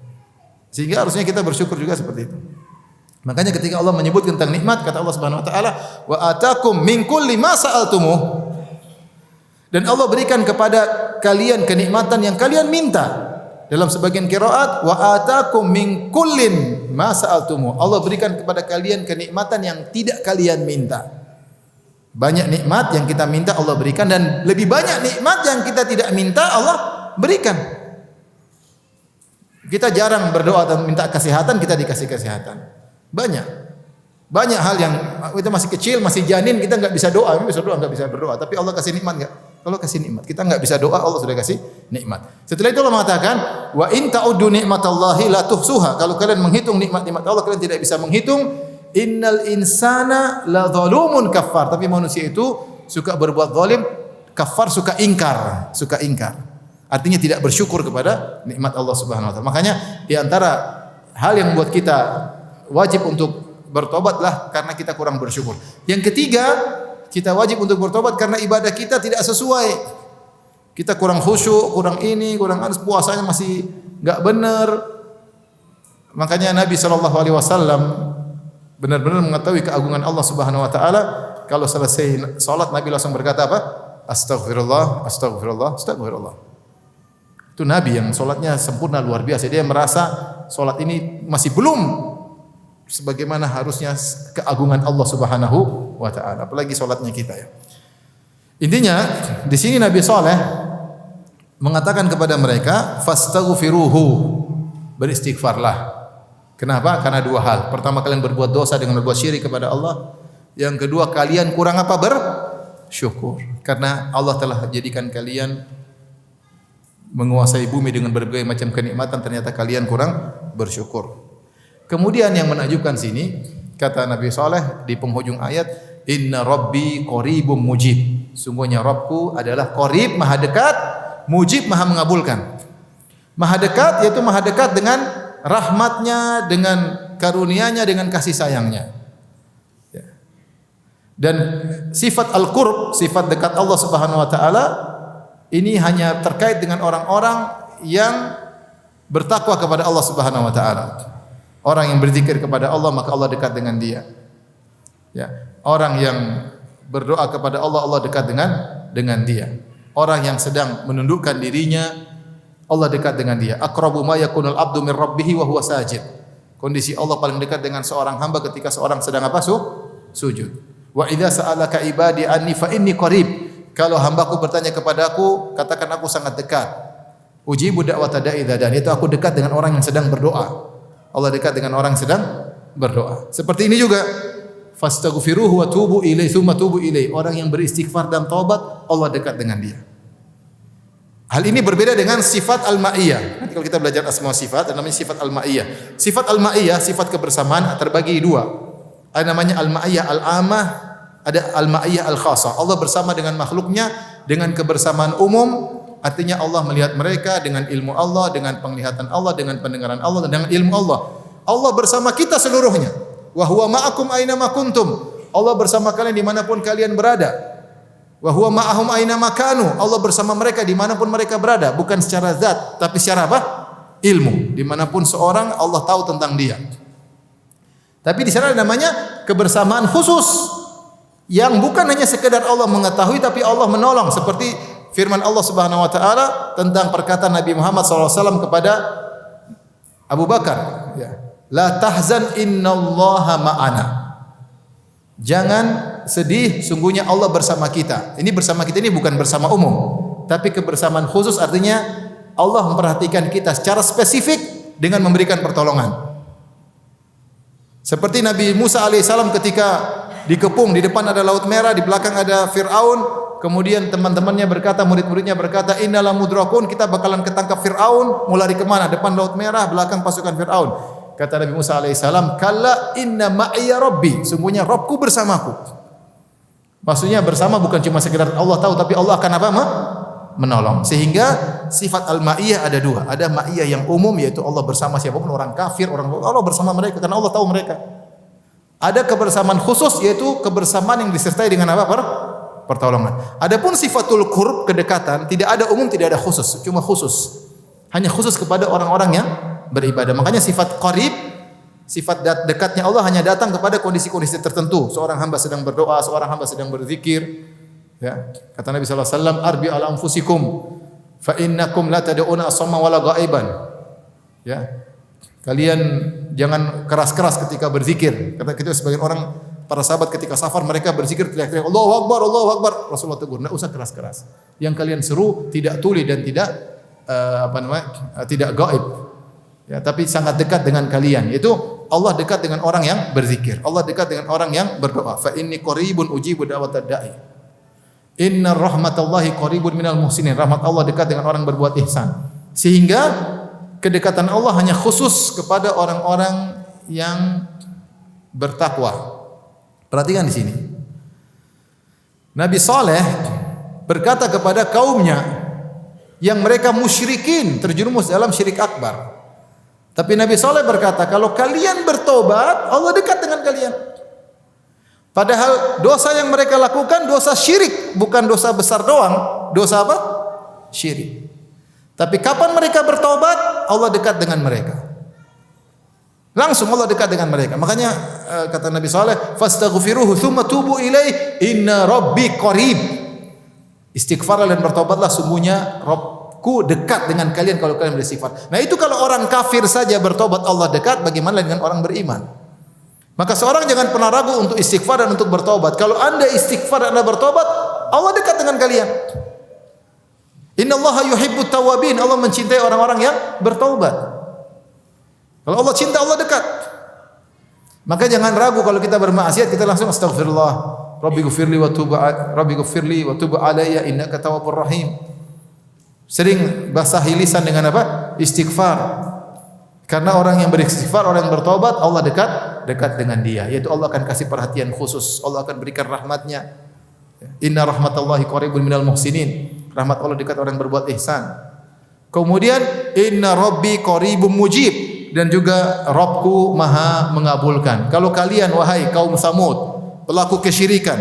Sehingga harusnya kita bersyukur juga seperti itu. Makanya ketika Allah menyebut tentang nikmat kata Allah Subhanahu wa taala wa atakum min kulli ma sa'altumuh. Dan Allah berikan kepada kalian kenikmatan yang kalian minta. Dalam sebagian qiraat wa atakum min kullin ma sa'altumu. Allah berikan kepada kalian kenikmatan yang tidak kalian minta. Banyak nikmat yang kita minta Allah berikan dan lebih banyak nikmat yang kita tidak minta Allah berikan. Kita jarang berdoa dan minta kesehatan, kita dikasih kesehatan. Banyak hal yang kita masih kecil, masih janin, kita enggak bisa doa, enggak bisa berdoa, tapi Allah kasih nikmat enggak? Kalau kasih nikmat, kita enggak bisa doa, Allah sudah kasih nikmat. Setelah itu Allah mengatakan, wa in ta'uddu nikmatallahi la tuhsuha. Kalau kalian menghitung nikmat-nikmat Allah, kalian tidak bisa menghitung. Innal insana la zalumun kafar. Tapi manusia itu suka berbuat zalim, kafar suka ingkar. Artinya tidak bersyukur kepada nikmat Allah Subhanahu wa taala. Makanya di antara hal yang membuat kita wajib untuk bertobatlah karena kita kurang bersyukur. Yang ketiga, kita wajib untuk bertobat karena ibadah kita tidak sesuai. Kita kurang khusyuk, kurang ini, kurang anu, puasanya masih enggak benar. Makanya Nabi SAW benar-benar mengetahui keagungan Allah Subhanahu wa taala. Kalau selesai salat Nabi langsung berkata apa? Astagfirullah, astagfirullah, astagfirullah. Itu Nabi yang salatnya sempurna luar biasa. Dia merasa salat ini masih belum sebagaimana harusnya keagungan Allah Subhanahu wa taala, apalagi salatnya kita ya. Intinya di sini Nabi Saleh mengatakan kepada mereka fastaghfiruhu, beristighfarlah. Kenapa? Karena dua hal. Pertama, kalian berbuat dosa dengan berbuat syirik kepada Allah. Yang kedua, kalian kurang apa? bersyukur. Karena Allah telah jadikan kalian menguasai bumi dengan berbagai macam kenikmatan, ternyata kalian kurang bersyukur. Kemudian yang menakjubkan sini, kata Nabi Saleh di penghujung ayat, Inna Rabbi qaribum mujib. Sungguhnya Rabbku adalah qarib, maha dekat, mujib, maha mengabulkan. Maha dekat yaitu maha dekat dengan rahmatnya, dengan karunia-Nya, dengan kasih sayangnya. Ya. Dan sifat al-qurb, sifat dekat Allah Subhanahu wa taala ini hanya terkait dengan orang-orang yang bertakwa kepada Allah Subhanahu wa taala. Orang yang berzikir kepada Allah maka Allah dekat dengan dia. Ya, orang yang berdoa kepada Allah, Allah dekat dengan dia. Orang yang sedang menundukkan dirinya, Allah dekat dengan dia. Aqrabu ma yakunul abdu min rabbih wa huwa sajid. Kondisi Allah paling dekat dengan seorang hamba ketika seorang sedang apa? Sujud. Wa idza sa'alaka ibadi anni fa inni qarib. Kalau hambaku bertanya kepadaku, katakan aku sangat dekat. Ujibu da'wata da'i idza dan itu aku dekat dengan orang yang sedang berdoa. Allah dekat dengan orang yang sedang berdoa. Seperti ini juga, fastaghfiruhu wa tubu ilaihi tsumma tubu ilaihi. Orang yang beristighfar dan taubat, Allah dekat dengan dia. Hal ini berbeda dengan sifat al-ma'iyah. Nanti kalau kita belajar asma sifat, ada namanya sifat al-ma'iyah. Sifat al-ma'iyah, sifat kebersamaan terbagi dua. Ada namanya al-ma'iyah al-amah, ada al-ma'iyah al-khasah. Allah bersama dengan makhluknya dengan kebersamaan umum. Artinya Allah melihat mereka dengan ilmu Allah, dengan penglihatan Allah, dengan pendengaran Allah, dan dengan ilmu Allah. Allah bersama kita seluruhnya. Wa huwa ma'akum aina ma kuntum. Allah bersama kalian dimanapun kalian berada. Wa huwa ma'ahum aina ma kanu. Allah bersama mereka dimanapun mereka berada. Bukan secara zat, tapi secara apa? Ilmu. Dimanapun seorang, Allah tahu tentang dia. Tapi di sana namanya kebersamaan khusus. Yang bukan hanya sekedar Allah mengetahui, tapi Allah menolong. Seperti firman Allah Subhanahu wa taala tentang perkataan Nabi Muhammad SAW kepada Abu Bakar, ya. La tahzan innallaha ma'ana. Jangan sedih, sungguhnya Allah bersama kita. Ini bersama kita ini bukan bersama umum, tapi kebersamaan khusus, artinya Allah memperhatikan kita secara spesifik dengan memberikan pertolongan. Seperti Nabi Musa alaihissalam ketika dikepung, di depan ada Laut Merah, di belakang ada Fir'aun. Kemudian teman-temannya berkata, murid-muridnya berkata, innala mudrakun, kita bakalan ketangkap Fir'aun. Mau lari kemana? Depan Laut Merah, belakang pasukan Fir'aun. Kata Nabi Musa alaihissalam, kalla inna ma'iya rabbi, sungguhnya Rabbku bersamaku. Maksudnya bersama bukan cuma sekedar Allah tahu, tapi Allah akan apa? Menolong. Sehingga sifat al-ma'iyah ada dua. Ada ma'iyah yang umum, yaitu Allah bersama siapapun, orang kafir, Allah bersama mereka, karena Allah tahu mereka. Ada kebersamaan khusus, yaitu kebersamaan yang disertai dengan apa? Pertolongan. Adapun sifatul qurb, kedekatan, tidak ada umum, tidak ada khusus, cuma khusus. Hanya khusus kepada orang-orang yang beribadah. Makanya sifat qarib, sifat dekatnya Allah hanya datang kepada kondisi-kondisi tertentu. Seorang hamba sedang berdoa, seorang hamba sedang berzikir. Ya, kata Nabi sallallahu alaihi wasallam, arbi ala anfusikum fa innakum la tad'una asamma wala ghaiban. Ya. Kalian jangan keras-keras ketika berzikir. Kata kita sebagian orang, para sahabat ketika safar mereka berzikir teriak-teriak Allahu Akbar, Allahu Akbar. Rasulullah tegur, enggak usah keras-keras. Yang kalian seru tidak tuli dan tidak tidak gaib. Ya, tapi sangat dekat dengan kalian. Yaitu Allah dekat dengan orang yang berzikir. Allah dekat dengan orang yang berdoa. Fa inni qaribun ujibu da'watad da'i. Inna rahmatallahi qaribun minal muhsinin. Rahmat Allah dekat dengan orang berbuat ihsan. Sehingga kedekatan Allah hanya khusus kepada orang-orang yang bertakwa. Perhatikan di sini. Nabi Saleh berkata kepada kaumnya yang mereka musyrikin, terjerumus dalam syirik akbar. Tapi Nabi Saleh berkata, kalau kalian bertobat, Allah dekat dengan kalian. Padahal dosa yang mereka lakukan dosa syirik, bukan dosa besar doang. Dosa apa? Syirik. Tapi kapan mereka bertobat, Allah dekat dengan mereka. Langsung Allah dekat dengan mereka. Makanya kata Nabi Saleh, fastaghfiruhu tsumma tubu ilaihi inna rabbi qarib. Istighfarlah dan bertobatlah, sungguhnya Rabbku dekat dengan kalian kalau kalian beristighfar. Nah, itu kalau orang kafir saja bertobat Allah dekat, bagaimana dengan orang beriman? Maka seorang jangan pernah ragu untuk istighfar dan untuk bertobat. Kalau Anda istighfar dan Anda bertobat, Allah dekat dengan kalian. Innallaha yuhibbut tawwabin. Allah mencintai orang-orang yang bertaubat. Kalau Allah cinta, Allah dekat. Maka jangan ragu kalau kita bermaksiat, kita langsung astagfirullah. Rabbi ghfirli wa tub alayya innaka tawwabur rahim. Sering basahi lisan dengan apa? Istighfar. Karena orang yang beristighfar, orang yang bertobat, Allah dekat dengan dia. Yaitu Allah akan kasih perhatian khusus. Allah akan berikan rahmatnya. Inna rahmatallahi qaribun minal muhsinin. Rahmat Allah dekat orang yang berbuat ihsan. Kemudian inna rabbi qaribum mujib, dan juga Rabbku maha mengabulkan. Kalau kalian wahai kaum Samud, pelaku kesyirikan,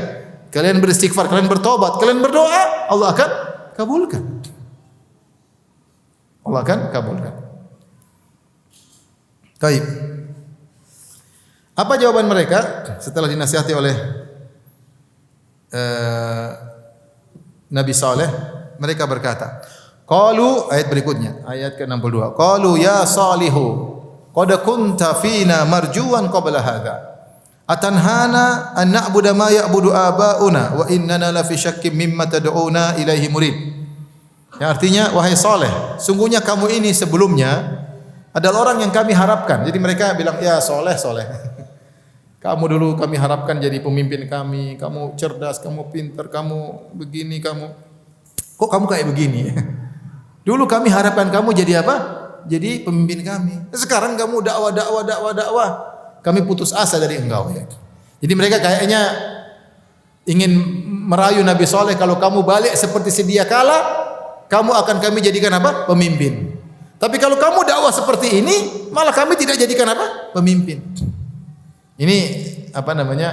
kalian beristighfar, kalian bertobat, kalian berdoa, Allah akan kabulkan. Allah akan kabulkan. Baik. Apa jawaban mereka setelah dinasihati oleh Nabi Saleh? Mereka berkata, qalu, ayat berikutnya, ayat ke-62. Qalu ya Salihu, qad kunta fina marjuwan qabla hadza. Atanhana an na'budu ma ya'budu aba'una wa innana la fi syakkim mimma tad'una ilaihi murid. Yang artinya, wahai Saleh, sungguhnya kamu ini sebelumnya adalah orang yang kami harapkan. Jadi mereka bilang, ya Saleh, kamu dulu kami harapkan jadi pemimpin kami. Kamu cerdas, kamu pintar, kamu begini, kamu. Kok kamu kayak begini? Dulu kami harapkan kamu jadi apa? Jadi pemimpin kami. Sekarang kamu dakwah. Kami putus asa dari engkau. Ya. Jadi mereka kayaknya ingin merayu Nabi Saleh, kalau kamu balik seperti sedia kala, kamu akan kami jadikan apa? Pemimpin. Tapi kalau kamu dakwah seperti ini, malah kami tidak jadikan apa? Pemimpin. Ini apa namanya?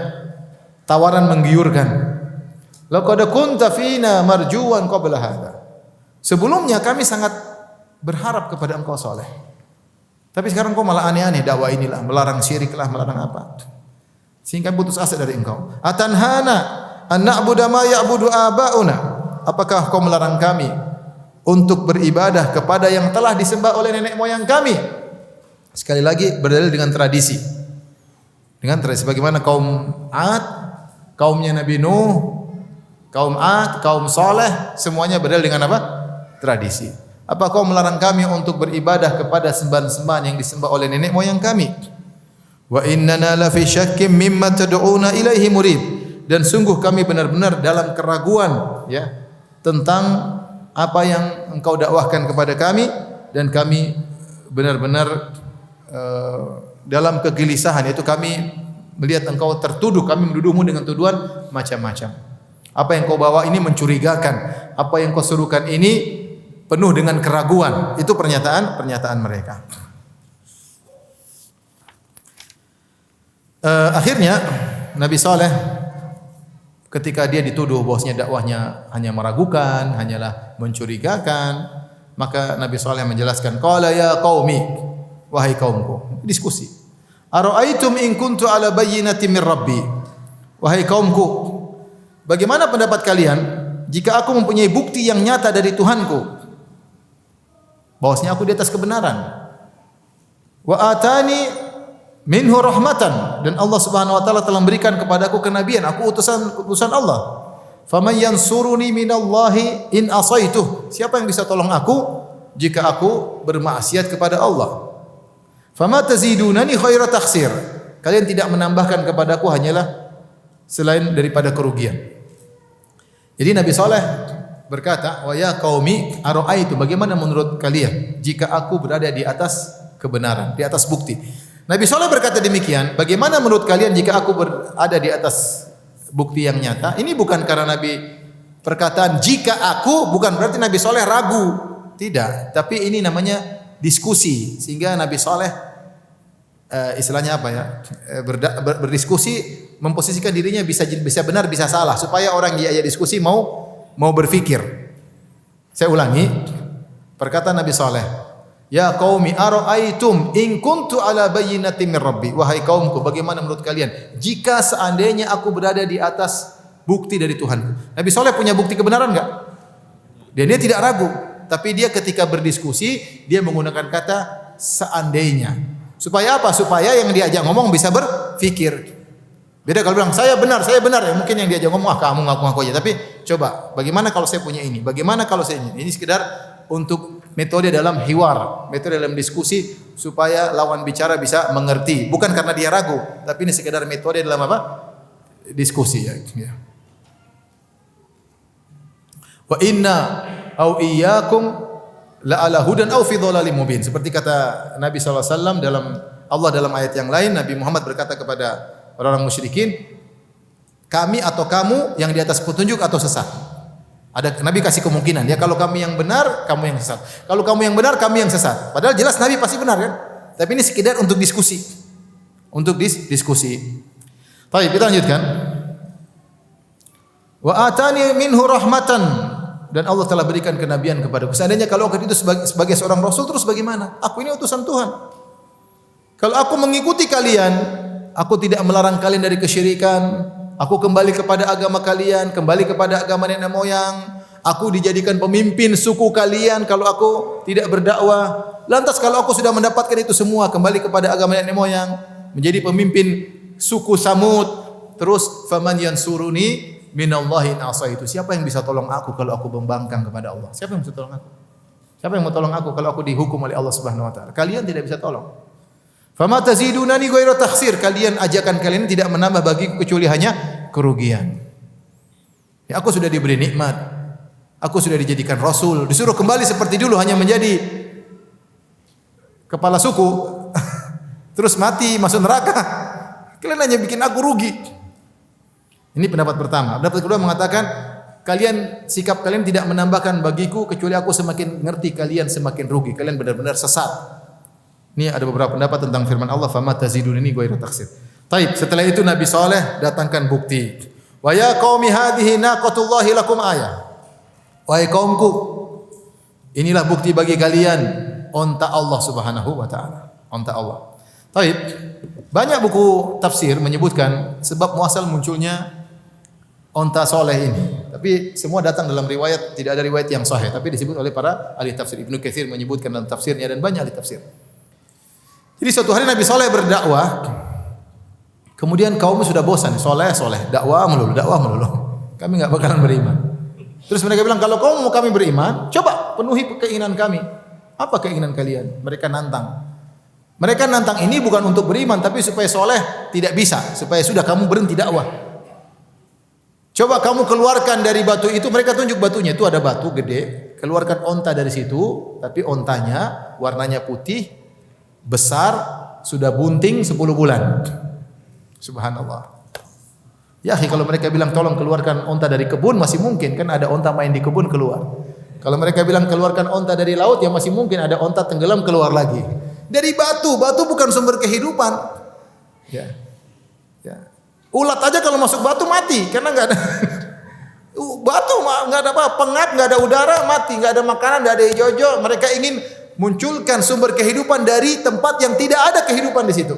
Tawaran menggiurkan. Laqad kunta fina marjuwan qabla hadza. Sebelumnya kami sangat berharap kepada engkau Saleh. Tapi sekarang kau malah aneh-aneh dakwah inilah, melarang syirik lah, melarang apa? Sehingga putus asa dari engkau. Atanhana an na'budu ma ya'budu aba'una. Apakah kau melarang kami untuk beribadah kepada yang telah disembah oleh nenek moyang kami? Sekali lagi berdalil dengan tradisi. Dengan tradisi bagaimana kaum Ad, kaumnya Nabi Nuh, kaum Ad, kaum Saleh, semuanya berdalil dengan apa? Tradisi. Apa kau melarang kami untuk beribadah kepada sembahan-sembahan yang disembah oleh nenek moyang kami? Wa innana la fi syakkim mimma tad'una ilaihi murid. Dan sungguh kami benar-benar dalam keraguan ya tentang apa yang engkau dakwahkan kepada kami, dan kami benar-benar dalam kegelisahan, yaitu kami melihat engkau tertuduh, kami menuduhmu dengan tuduhan macam-macam. Apa yang kau bawa ini mencurigakan, apa yang kau serukan ini penuh dengan keraguan. Itu pernyataan mereka. Akhirnya Nabi Saleh ketika dia dituduh bahwasanya dakwahnya hanya meragukan, hanyalah mencurigakan, maka Nabi Saleh menjelaskan, qala ya qaumi, wahai kaumku. Diskusi. Ara'aitum in kuntu ala bayyinatin min rabbi. Wahai kaumku, bagaimana pendapat kalian jika aku mempunyai bukti yang nyata dari Tuhanku bahwasanya aku di atas kebenaran? Wa atani minhu rahmatan, dan Allah Subhanahu wa taala telah memberikan kepadaku kenabian, aku utusan Allah. Faman yansuruni minallahi in asaituh. Siapa yang bisa tolong aku jika aku bermaksiat kepada Allah? Fama tazidunani khaira takhsir. Kalian tidak menambahkan kepadaku hanyalah selain daripada kerugian. Jadi Nabi Saleh berkata, wa ya qaumi ara'aitu, bagaimana menurut kalian jika aku berada di atas kebenaran, di atas bukti? Nabi Saleh berkata demikian, bagaimana menurut kalian jika aku berada di atas bukti yang nyata? Ini bukan karena Nabi perkataan jika aku, bukan berarti Nabi Saleh ragu. Tidak, tapi ini namanya diskusi. Sehingga Nabi Saleh istilahnya apa ya? Berdiskusi, memposisikan dirinya bisa benar, bisa salah, supaya orang yang diajak diskusi mau berpikir. Saya ulangi, perkataan Nabi Saleh, ya qaumi ara'aitum in kuntu ala bayyinatin min rabbi. Wahai kaumku, bagaimana menurut kalian jika seandainya aku berada di atas bukti dari Tuhanku? Nabi Saleh punya bukti kebenaran enggak? Dan dia tidak ragu, tapi dia ketika berdiskusi dia menggunakan kata seandainya. Supaya apa? Supaya yang diajak ngomong bisa berpikir. Beda kalau bilang saya benar ya, mungkin yang diajak ngomong kamu ngaku-ngaku aja. Tapi coba bagaimana kalau saya punya ini? Bagaimana kalau saya ini? Ini sekedar untuk metode dalam hiwar, metode dalam diskusi supaya lawan bicara bisa mengerti, bukan karena dia ragu, tapi ini sekedar metode dalam apa? diskusi ya. Wa inna au iyyakum la ala hudan au fi dhalalim mubin. Seperti kata Nabi sallallahu alaihi wasallam dalam ayat yang lain, Nabi Muhammad berkata kepada orang-orang musyrikin, kami atau kamu yang di atas petunjuk atau sesat. Nabi kasih kemungkinan, ya kalau kami yang benar, kamu yang sesat. Kalau kamu yang benar, kami yang sesat. Padahal jelas Nabi pasti benar kan? Tapi ini sekedar untuk diskusi. Untuk diskusi. Baik, kita lanjutkan. Wa atani minhu rahmatan, dan Allah telah berikan kenabian kepadaku. Seandainya kalau aku itu sebagai seorang rasul, terus bagaimana? Aku ini utusan Tuhan. Kalau aku mengikuti kalian, aku tidak melarang kalian dari kesyirikan. Aku kembali kepada agama kalian, kembali kepada agama nenek moyang. Aku dijadikan pemimpin suku kalian kalau aku tidak berdakwah. Lantas kalau aku sudah mendapatkan itu semua, kembali kepada agama nenek moyang, menjadi pemimpin suku Samud, terus faman yansuruni minallahi in asaitu. Siapa yang bisa tolong aku kalau aku membangkang kepada Allah? Siapa yang bisa tolong aku? Siapa yang mau tolong aku kalau aku dihukum oleh Allah Subhanahu wa taala? Kalian tidak bisa tolong. Fama tazidunani ghairu takhsir. Ajakan kalian tidak menambah bagiku kecuali hanya kerugian. Ya, aku sudah diberi nikmat. Aku sudah dijadikan rasul, disuruh kembali seperti dulu hanya menjadi kepala suku. Terus mati masuk neraka. Kalian hanya bikin aku rugi. Ini pendapat pertama. Pendapat kedua mengatakan sikap kalian tidak menambahkan bagiku kecuali aku semakin ngerti, kalian semakin rugi. Kalian benar-benar sesat. Ini ada beberapa pendapat tentang firman Allah, fama tazidunani ghairu takhsir. Taib, setelah itu Nabi Saleh datangkan bukti. Wa ya qaumi hadhihi naqatullahi lakum ayah. Wahai kaumku, inilah bukti bagi kalian onta Allah Subhanahu wa taala. Onta Allah. Taib, banyak buku tafsir menyebutkan sebab muasal munculnya onta soleh ini. Tapi semua datang dalam riwayat, tidak ada riwayat yang sahih, tapi disebut oleh para ahli tafsir. Ibnu Katsir menyebutkan dalam tafsirnya dan banyak ahli tafsir. Jadi suatu hari Nabi Saleh berdakwah, kemudian kaumnya sudah bosan, soleh, dakwah melulu. Kami enggak bakalan beriman. Terus mereka bilang, kalau kamu mau kami beriman, coba penuhi keinginan kami. Apa keinginan kalian? Mereka nantang. Mereka nantang ini bukan untuk beriman, tapi supaya soleh tidak bisa, supaya sudah kamu berhenti dakwah. Coba kamu keluarkan dari batu itu, mereka tunjuk batunya, itu ada batu gede, keluarkan onta dari situ, tapi ontanya warnanya putih, besar, sudah bunting 10 bulan. Subhanallah. Ya, kalau mereka bilang tolong keluarkan onta dari kebun, masih mungkin, kan ada onta main di kebun keluar. Kalau mereka bilang keluarkan onta dari laut, ya masih mungkin ada onta tenggelam keluar lagi. Dari batu bukan sumber kehidupan. Ya. Ulat aja kalau masuk batu mati, karena enggak ada batu enggak ada apa, pengap, enggak ada udara, mati, enggak ada makanan, enggak ada hijau-hijau. Mereka ingin munculkan sumber kehidupan dari tempat yang tidak ada kehidupan di situ.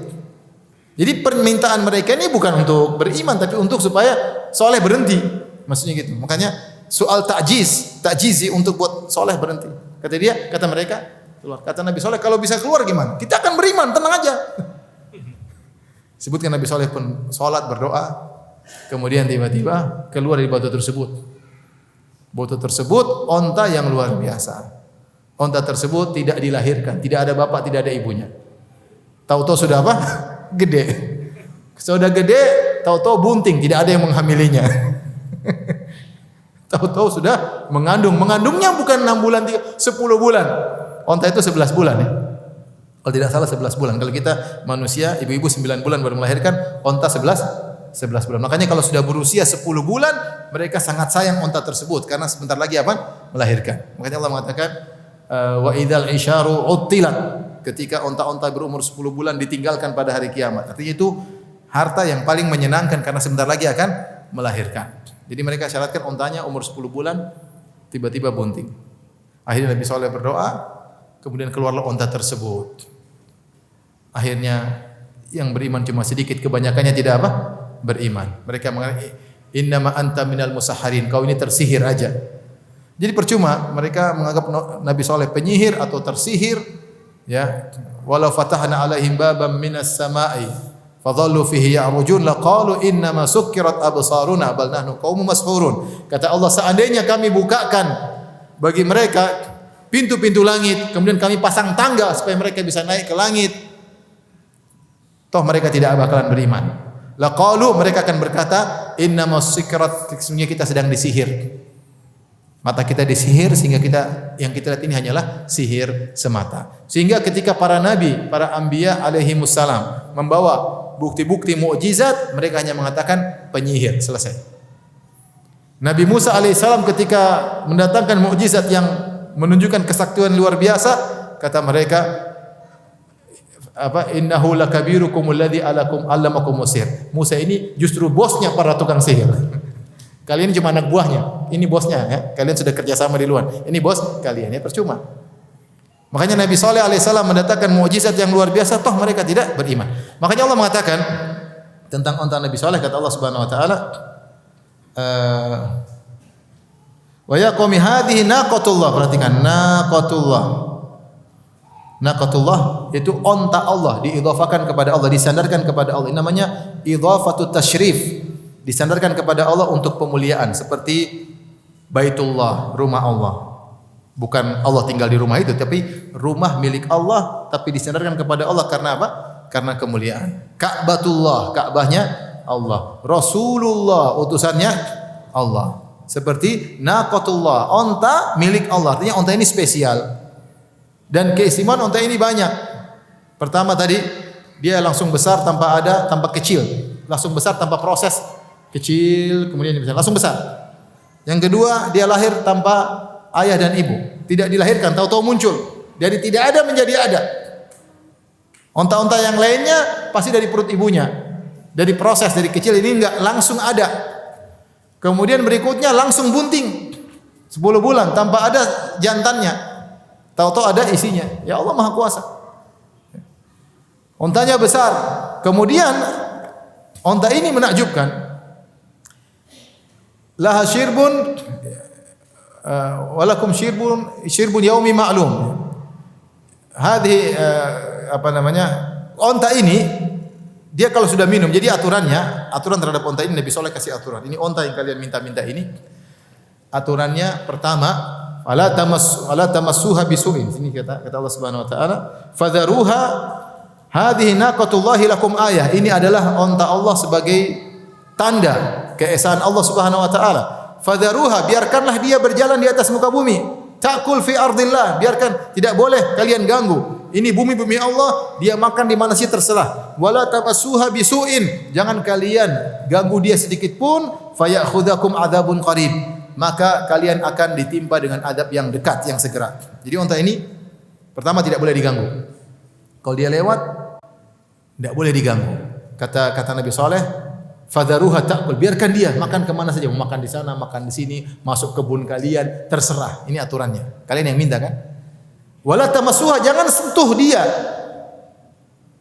Jadi permintaan mereka ini bukan untuk beriman, tapi untuk supaya soleh berhenti. Maksudnya gitu. Makanya soal takjizi untuk buat soleh berhenti. Kata mereka, keluar. Kata Nabi Saleh, kalau bisa keluar gimana? Kita akan beriman, tenang aja. Sebutkan Nabi Saleh pun sholat, berdoa, kemudian tiba-tiba keluar dari batu tersebut. Batu tersebut onta yang luar biasa. Onta tersebut tidak dilahirkan, tidak ada bapak, tidak ada ibunya. Tahu-tahu sudah apa? Gede. Sudah gede, tahu-tahu bunting, tidak ada yang menghamilinya. Tahu-tahu sudah mengandungnya bukan 6 bulan, 10 bulan. Onta itu 11 bulan ya. Kalau tidak salah 11 bulan. Kalau kita manusia, ibu-ibu 9 bulan baru melahirkan, onta 11 bulan. Makanya kalau sudah berusia 10 bulan, mereka sangat sayang onta tersebut karena sebentar lagi apa? Melahirkan. Makanya Allah mengatakan wa idzal isyaru uttilat. Ketika onta-onta berumur 10 bulan ditinggalkan pada hari kiamat. Artinya itu harta yang paling menyenangkan karena sebentar lagi akan melahirkan. Jadi mereka syaratkan ontanya umur 10 bulan tiba-tiba bunting. Akhirnya Nabi Saleh berdoa, kemudian keluarlah onta tersebut. Akhirnya yang beriman cuma sedikit, kebanyakannya tidak apa? Beriman. Mereka mengatakan, innama anta minal musahharin, kau ini tersihir aja. Jadi percuma mereka menganggap Nabi Saleh penyihir atau tersihir. Ya, walau fatahna alaihim babam minas sama'i fadhallu fihi ya'rujun laqalu innama sukkirat absaruna bal nahnu qaumun mashhurun. Kata Allah, seandainya kami bukakan bagi mereka pintu-pintu langit, kemudian kami pasang tangga supaya mereka bisa naik ke langit, toh mereka tidak bakalan beriman. Laqalu, mereka akan berkata, innamas sikrat, sesungguhnya kita sedang disihir. Mata kita disihir sehingga yang kita lihat ini hanyalah sihir semata. Sehingga ketika para nabi, para anbiya alaihimussalam membawa bukti-bukti mukjizat, mereka hanya mengatakan penyihir, selesai. Nabi Musa alaihissalam ketika mendatangkan mukjizat yang menunjukkan kesaktian luar biasa, kata mereka, innahu lakabirukum alladhi allamakum sihir. Musa ini justru bosnya para tukang sihir. Kalian cuma anak buahnya, ini bosnya ya. Kalian sudah kerjasama di luar. Ini bos kalian ya, percuma. Makanya Nabi Saleh alaihissalam mendatangkan mukjizat yang luar biasa, toh mereka tidak beriman. Makanya Allah mengatakan tentang onta Nabi Saleh, kata Allah Subhanahu wa taala, wa ya qaumi hadhihi naqatullah. Perhatikan, naqatullah. Naqatullah itu onta Allah, diidhafakan kepada Allah, disandarkan kepada Allah. Ini namanya idhafatut tasyrif. Disandarkan kepada Allah untuk pemuliaan, seperti Baitullah, rumah Allah. Bukan Allah tinggal di rumah itu, tapi rumah milik Allah, tapi disandarkan kepada Allah karena apa? Karena kemuliaan. Ka'batullah, Ka'bahnya Allah. Rasulullah, utusannya Allah. Seperti naqatullah, onta milik Allah. Artinya onta ini spesial. Dan keistimewaan onta ini banyak. Pertama tadi, dia langsung besar tanpa kecil. Langsung besar tanpa proses. Kecil, kemudian besar, langsung besar. Yang kedua, dia lahir tanpa ayah dan ibu. Tidak dilahirkan, tahu-tahu muncul. Dari tidak ada menjadi ada. Onta-onta yang lainnya pasti dari perut ibunya. Dari proses, dari kecil, ini enggak langsung ada. Kemudian berikutnya langsung bunting. 10 bulan tanpa ada jantannya. Tahu-tahu ada isinya. Ya Allah Maha Kuasa. Ontanya besar. Kemudian onta ini menakjubkan. Laha syirbun walakum syirbun yaumi ma'lum. Hadhi onta ini dia kalau sudah minum, jadi aturan terhadap onta ini Nabi Saleh kasih aturan. Ini onta yang kalian minta-minta ini. Aturannya pertama, ala tamassuha bisu'in. Ini kata Allah Subhanahu wa taala, fadharuha hadhihi naqatullahi lakum ayah. Ini adalah onta Allah sebagai tanda keesaan Allah Subhanahu wa taala. Fadharuha, biarkanlah dia berjalan di atas muka bumi. Ta'kul fi ardillah, biarkan, tidak boleh kalian ganggu. Ini bumi Allah, dia makan di mana sih terserah. Wala tamassuha bisu'in, jangan kalian ganggu dia sedikit pun. Fayakhudzakum adzabun qarib, maka kalian akan ditimpa dengan adab yang dekat, yang segera. Jadi unta ini pertama tidak boleh diganggu. Kalau dia lewat tidak boleh diganggu. Kata Nabi Saleh, fadharuha ta'kul, biarkan dia makan kemana saja, mau makan di sana, makan di sini, masuk kebun kalian, terserah. Ini aturannya. Kalian yang minta kan? Wala tamassuha, jangan sentuh dia.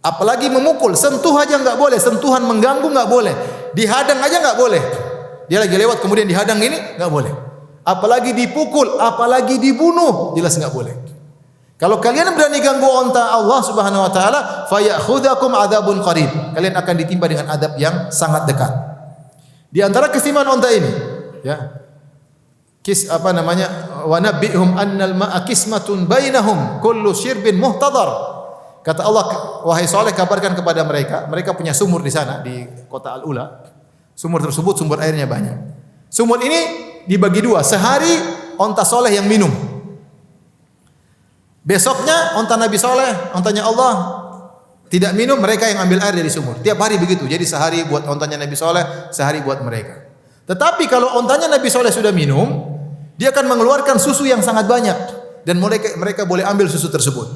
Apalagi memukul, sentuh aja enggak boleh, sentuhan mengganggu enggak boleh. Dihadang aja enggak boleh. Dia lagi lewat kemudian dihadang ini enggak boleh. Apalagi dipukul, apalagi dibunuh, jelas enggak boleh. Kalau kalian berani ganggu onta Allah Subhanahu wa taala, fayakhudzakum adzabun qarib. Kalian akan ditimpa dengan adab yang sangat dekat. Di antara keistimewaan onta ini, ya. Wa nabbihum annal ma'a qismatun bainahum kullu syirbin muhtadar. Kata Allah, wahai Saleh, kabarkan kepada mereka, mereka punya sumur di sana di kota Al-Ula. Sumur tersebut sumber airnya banyak. Sumur ini dibagi dua, sehari onta Saleh yang minum. Besoknya onta Nabi Saleh, ontanya Allah tidak minum, mereka yang ambil air dari sumur. Tiap hari begitu. Jadi sehari buat ontanya Nabi Saleh, sehari buat mereka. Tetapi kalau ontanya Nabi Saleh sudah minum, dia akan mengeluarkan susu yang sangat banyak dan mereka boleh ambil susu tersebut.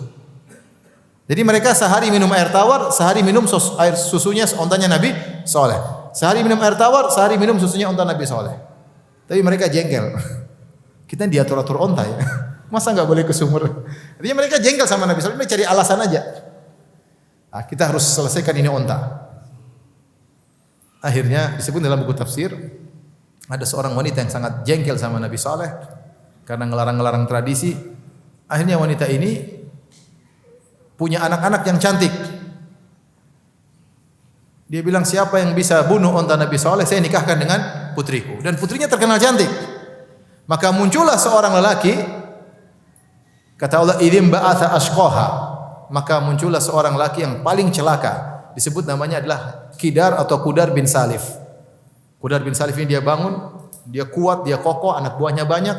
Jadi mereka sehari minum air tawar, sehari minum air susunya ontanya Nabi Saleh. Sehari minum air tawar, sehari minum susunya onta Nabi Saleh. Tapi mereka jengkel. Kita diatur-atur onta ya. Masa enggak boleh ke sumur? Artinya mereka jengkel sama Nabi Saleh, mereka cari alasan aja. Nah, kita harus selesaikan ini onta. Akhirnya disebut dalam buku tafsir, ada seorang wanita yang sangat jengkel sama Nabi Saleh karena ngelarang-ngelarang tradisi. Akhirnya wanita ini punya anak-anak yang cantik. Dia bilang, siapa yang bisa bunuh onta Nabi Saleh, saya nikahkan dengan putriku. Dan putrinya terkenal cantik. Maka muncullah seorang lelaki, kata Allah, idzim ba'atha ashqaha. Maka muncullah seorang lelaki yang paling celaka. Disebut namanya adalah Kidar atau Qudar bin Salif. Qudar bin Salif ini dia bangun, dia kuat, dia kokoh, anak buahnya banyak.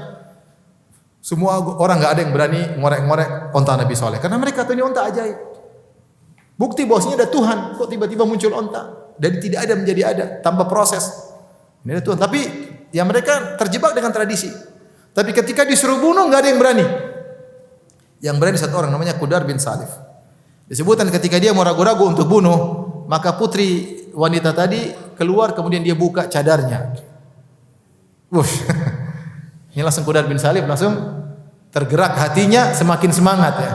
Semua orang enggak ada yang berani ngorek-ngorek onta Nabi Saleh karena mereka tahu ini onta ajaib. Bukti bahwasanya ada Tuhan, kok tiba-tiba muncul onta dari tidak ada menjadi ada tanpa proses. Ini ada Tuhan, tapi ya mereka terjebak dengan tradisi. Tapi ketika disuruh bunuh enggak ada yang berani. Yang berani satu orang namanya Qudar bin Salif. Disebutkan ketika dia mau ragu-ragu untuk bunuh, maka putri wanita tadi keluar kemudian dia buka cadarnya. Ini langsung Qudar bin Salif langsung tergerak hatinya, semakin semangat ya.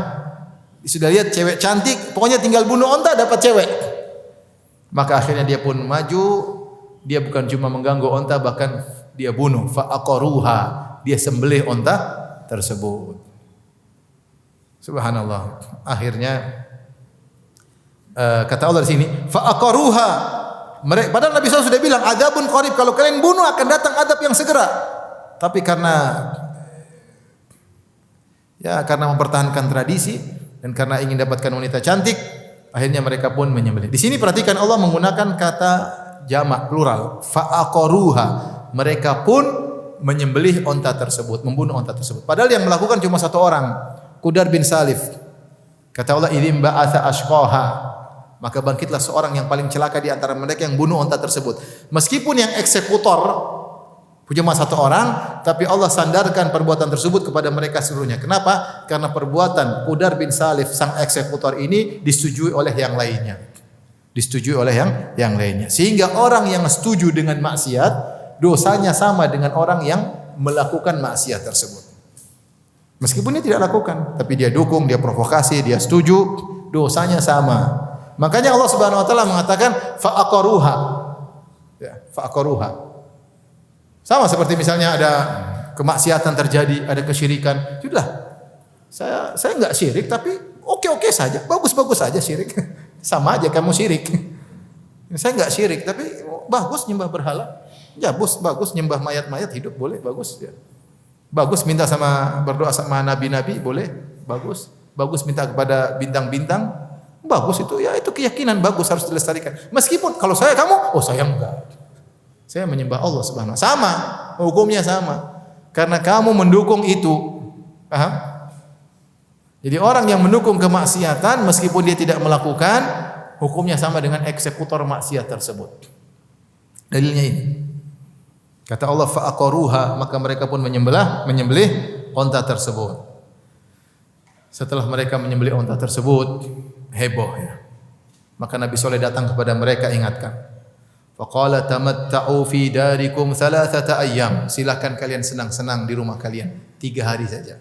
Sudah lihat cewek cantik, pokoknya tinggal bunuh onta dapat cewek. Maka akhirnya dia pun maju, dia bukan cuma mengganggu onta bahkan dia bunuh. Fa aqaruha, dia sembelih onta tersebut. Subhanallah. Akhirnya kata Allah di sini, fa aqaruha. Padahal Nabi SAW sudah bilang, adzabun qarib, kalau kalian bunuh akan datang adab yang segera. Tapi karena mempertahankan tradisi dan karena ingin dapatkan wanita cantik, akhirnya mereka pun menyembelih. Di sini perhatikan Allah menggunakan kata jamak plural, fa'aqaruha. Mereka pun menyembelih onta tersebut, membunuh onta tersebut. Padahal yang melakukan cuma satu orang, Qudar bin Salif. Kata Allah, idzim ba'atsa ashqaha. Maka bangkitlah seorang yang paling celaka di antara mereka yang bunuh onta tersebut. Meskipun yang eksekutor cuma satu orang, tapi Allah sandarkan perbuatan tersebut kepada mereka seluruhnya. Kenapa? Karena perbuatan Qudar bin Salif sang eksekutor ini disetujui oleh yang lainnya. Disetujui oleh yang lainnya. Sehingga orang yang setuju dengan maksiat, dosanya sama dengan orang yang melakukan maksiat tersebut. Meskipun dia tidak lakukan, tapi dia dukung, dia provokasi, dia setuju, dosanya sama. Makanya Allah Subhanahu wa taala mengatakan fa'aqaruha. Ya, fa'aqaruha. Sama seperti misalnya ada kemaksiatan terjadi, ada kesyirikan. Sudah. Saya enggak syirik tapi oke-oke saja. Bagus-bagus saja syirik. Sama aja kamu syirik. Saya enggak syirik tapi bagus nyembah berhala. Ya, bagus nyembah mayat-mayat hidup boleh, bagus ya. Bagus minta berdoa sama nabi-nabi boleh, bagus. Bagus minta kepada bintang-bintang, bagus itu ya, itu keyakinan bagus harus dilestarikan. Meskipun kalau kamu, saya enggak. Saya menyembah Allah Subhanahu wa taala. Sama, hukumnya sama. Karena kamu mendukung itu. Paham? Jadi orang yang mendukung kemaksiatan meskipun dia tidak melakukan, hukumnya sama dengan eksekutor maksiat tersebut. Dalilnya ini. Kata Allah fa'aqaruha, maka mereka pun menyembelih onta tersebut. Setelah mereka menyembelih onta tersebut, heboh ya. Maka Nabi Saleh datang kepada mereka ingatkan. Faqala tamatta'u fi darikum thalathata ayyam. Silakan kalian senang-senang di rumah kalian 3 hari saja.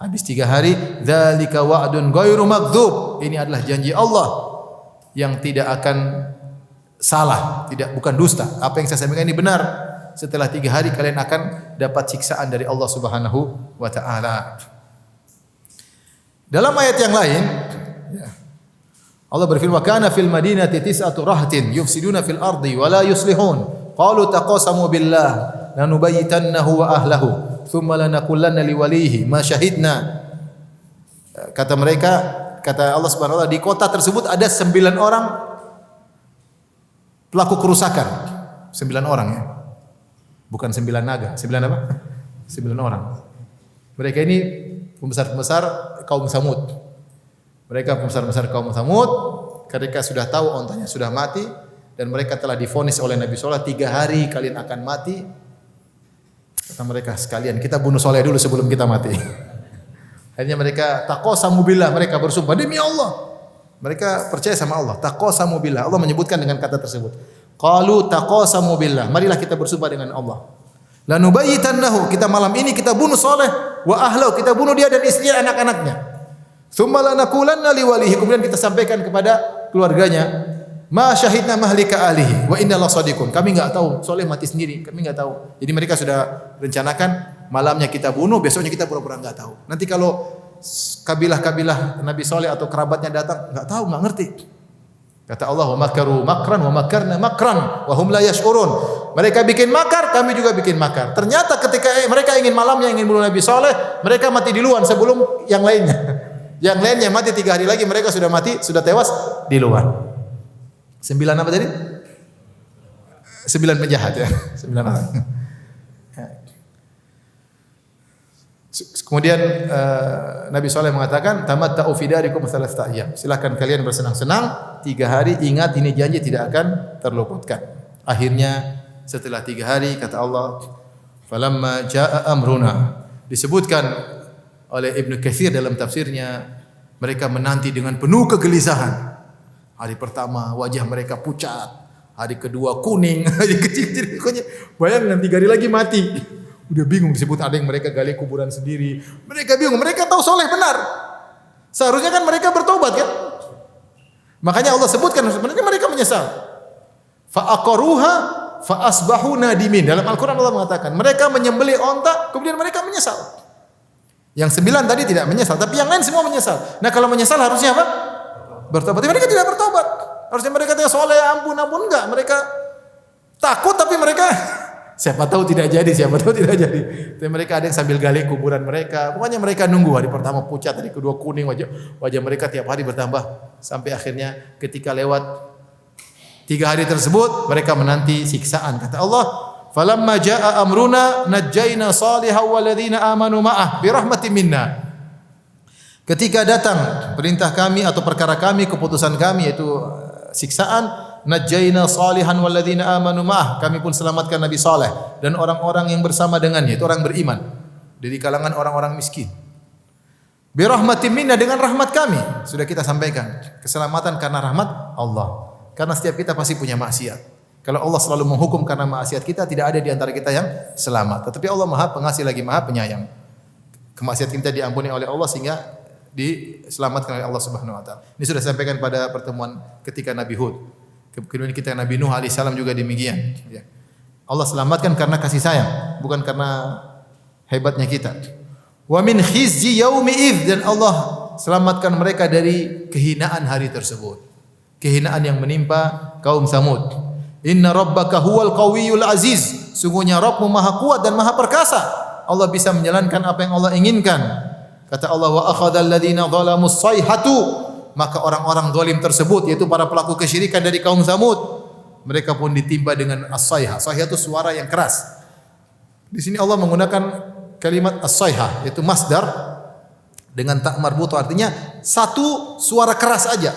Habis 3 hari, dzalika wa'dun ghairu makdzub. Ini adalah janji Allah yang tidak akan salah, bukan dusta. Apa yang saya sampaikan ini benar. Setelah 3 hari kalian akan dapat siksaan dari Allah Subhanahu wa taala. Dalam ayat yang lain, Allah berfirman, "Kana fil madinati tis'atu rahtin yufsiduna fil ardi wa la yuslihun. Qalu taqasamu billah lanubayyitannahu wa ahlihi, thumma lanaqulanna liwalihi ma syahidna." Kata mereka, kata Allah Subhanahu wa taala, di kota tersebut ada 9 orang pelaku kerusakan. 9 orang ya. Bukan 9 naga. 9 apa? 9 orang. Mereka ini pembesar-pembesar kaum Samud. Mereka pembesar-pembesar kaum Samud, ketika sudah tahu ontanya sudah mati dan mereka telah divonis oleh Nabi Saleh 3 hari kalian akan mati. Kata mereka, sekalian kita bunuh Saleh dulu sebelum kita mati. Akhirnya mereka taqasamu billah, mereka bersumpah demi Allah. Mereka percaya sama Allah. Taqasamu billah. Allah menyebutkan dengan kata tersebut. Qalu taqasamu billah. Marilah kita bersumpah dengan Allah. Lanubayyitannahu, kita malam ini kita bunuh Saleh wa ahlahu, kita bunuh dia dan istri anak-anaknya. Tsumma lanaqulanna liwalihi, kemudian kita sampaikan kepada keluarganya, ma syahidna mahlika ahlihi wa inna la shadiqun. Kami enggak tahu Saleh mati sendiri, kami enggak tahu. Jadi mereka sudah rencanakan malamnya kita bunuh, besoknya kita pura-pura enggak tahu. Nanti kalau kabilah-kabilah Nabi Saleh atau kerabatnya datang, enggak tahu, enggak ngerti. Kata Allah, wa makaru makran wa makarna makran wa hum la yash'urun. Mereka bikin makar, kami juga bikin makar. Ternyata ketika mereka ingin malamnya ingin bunuh Nabi Saleh, mereka mati duluan sebelum yang lainnya. Yang lainnya mati 3 hari lagi, mereka sudah mati, sudah tewas di luar. 9 apa tadi? 9 penjahat ya. 9 orang. Kemudian Nabi Saleh mengatakan, tamatta'u fi darikum thalathata ayyam. Silakan kalian bersenang-senang 3 hari, ingat ini janji tidak akan terluputkan. Akhirnya setelah 3 hari kata Allah, falamma jaa amruna. Disebutkan oleh Ibnu Katsir dalam tafsirnya, mereka menanti dengan penuh kegelisahan. Hari pertama wajah mereka pucat, hari kedua kuning, hari kecil-kecil pokoknya bayangkan 3 hari lagi mati. Udah bingung, disebut ada yang mereka gali kuburan sendiri. Mereka bingung, mereka tahu soleh benar. Seharusnya kan mereka bertobat kan? Makanya Allah sebutkan sebenarnya mereka menyesal. Fa aqaruha fa asbahu nadimin. Dalam Al-Qur'an Allah mengatakan, mereka menyembelih onta kemudian mereka menyesal. Yang 9 tadi tidak menyesal, tapi yang lain semua menyesal. Nah, kalau menyesal harusnya apa? Bertobat. Tapi mereka tidak bertobat. Harusnya mereka tidak soleh, ampun enggak. Mereka takut tapi mereka siapa tahu tidak jadi. Tapi mereka ada yang sambil gali kuburan mereka. Pokoknya mereka nunggu, hari pertama pucat, hari kedua kuning, wajah mereka tiap hari bertambah. Sampai akhirnya ketika lewat 3 hari tersebut, mereka menanti siksaan. Kata Allah, falamma jaa amruna najjayna salihan walladzina amanu ma'ah birahmatin minna. Ketika datang perintah kami atau perkara kami, keputusan kami yaitu siksaan, najjayna salihan walladzina amanu ma'ah, kami pun selamatkan Nabi Saleh dan orang-orang yang bersama dengannya, itu orang beriman dari kalangan orang-orang miskin. Bi rahmatin minna, dengan rahmat kami. Sudah kita sampaikan, keselamatan karena rahmat Allah. Karena setiap kita pasti punya maksiat. Kalau Allah selalu menghukum karena maksiat kita, tidak ada di antara kita yang selamat. Tetapi Allah Maha Pengasih lagi Maha Penyayang. Kemaksiatan kita diampuni oleh Allah sehingga diselamatkan oleh Allah Subhanahu wa taala. Ini sudah disampaikan pada pertemuan ketika Nabi Hud. Kemudian kita Nabi Nuh alaihissalam juga demikian. Ya. Allah selamatkan karena kasih sayang, bukan karena hebatnya kita. Wa min khizyi yaumi idz, dan Allah selamatkan mereka dari kehinaan hari tersebut. Kehinaan yang menimpa kaum Samud. Inna rabbaka huwal qawiyyul aziz. Sungguhnya Rabbmu Maha kuat dan Maha perkasa. Allah bisa menjalankan apa yang Allah inginkan. Kata Allah, wa akhadhal ladzina zalamus sayhatu, maka orang-orang zalim tersebut yaitu para pelaku kesyirikan dari kaum Samud, mereka pun ditimpa dengan as-sayha. Sayha itu suara yang keras. Di sini Allah menggunakan kalimat as-sayha yaitu masdar dengan ta marbutah, artinya satu suara keras aja.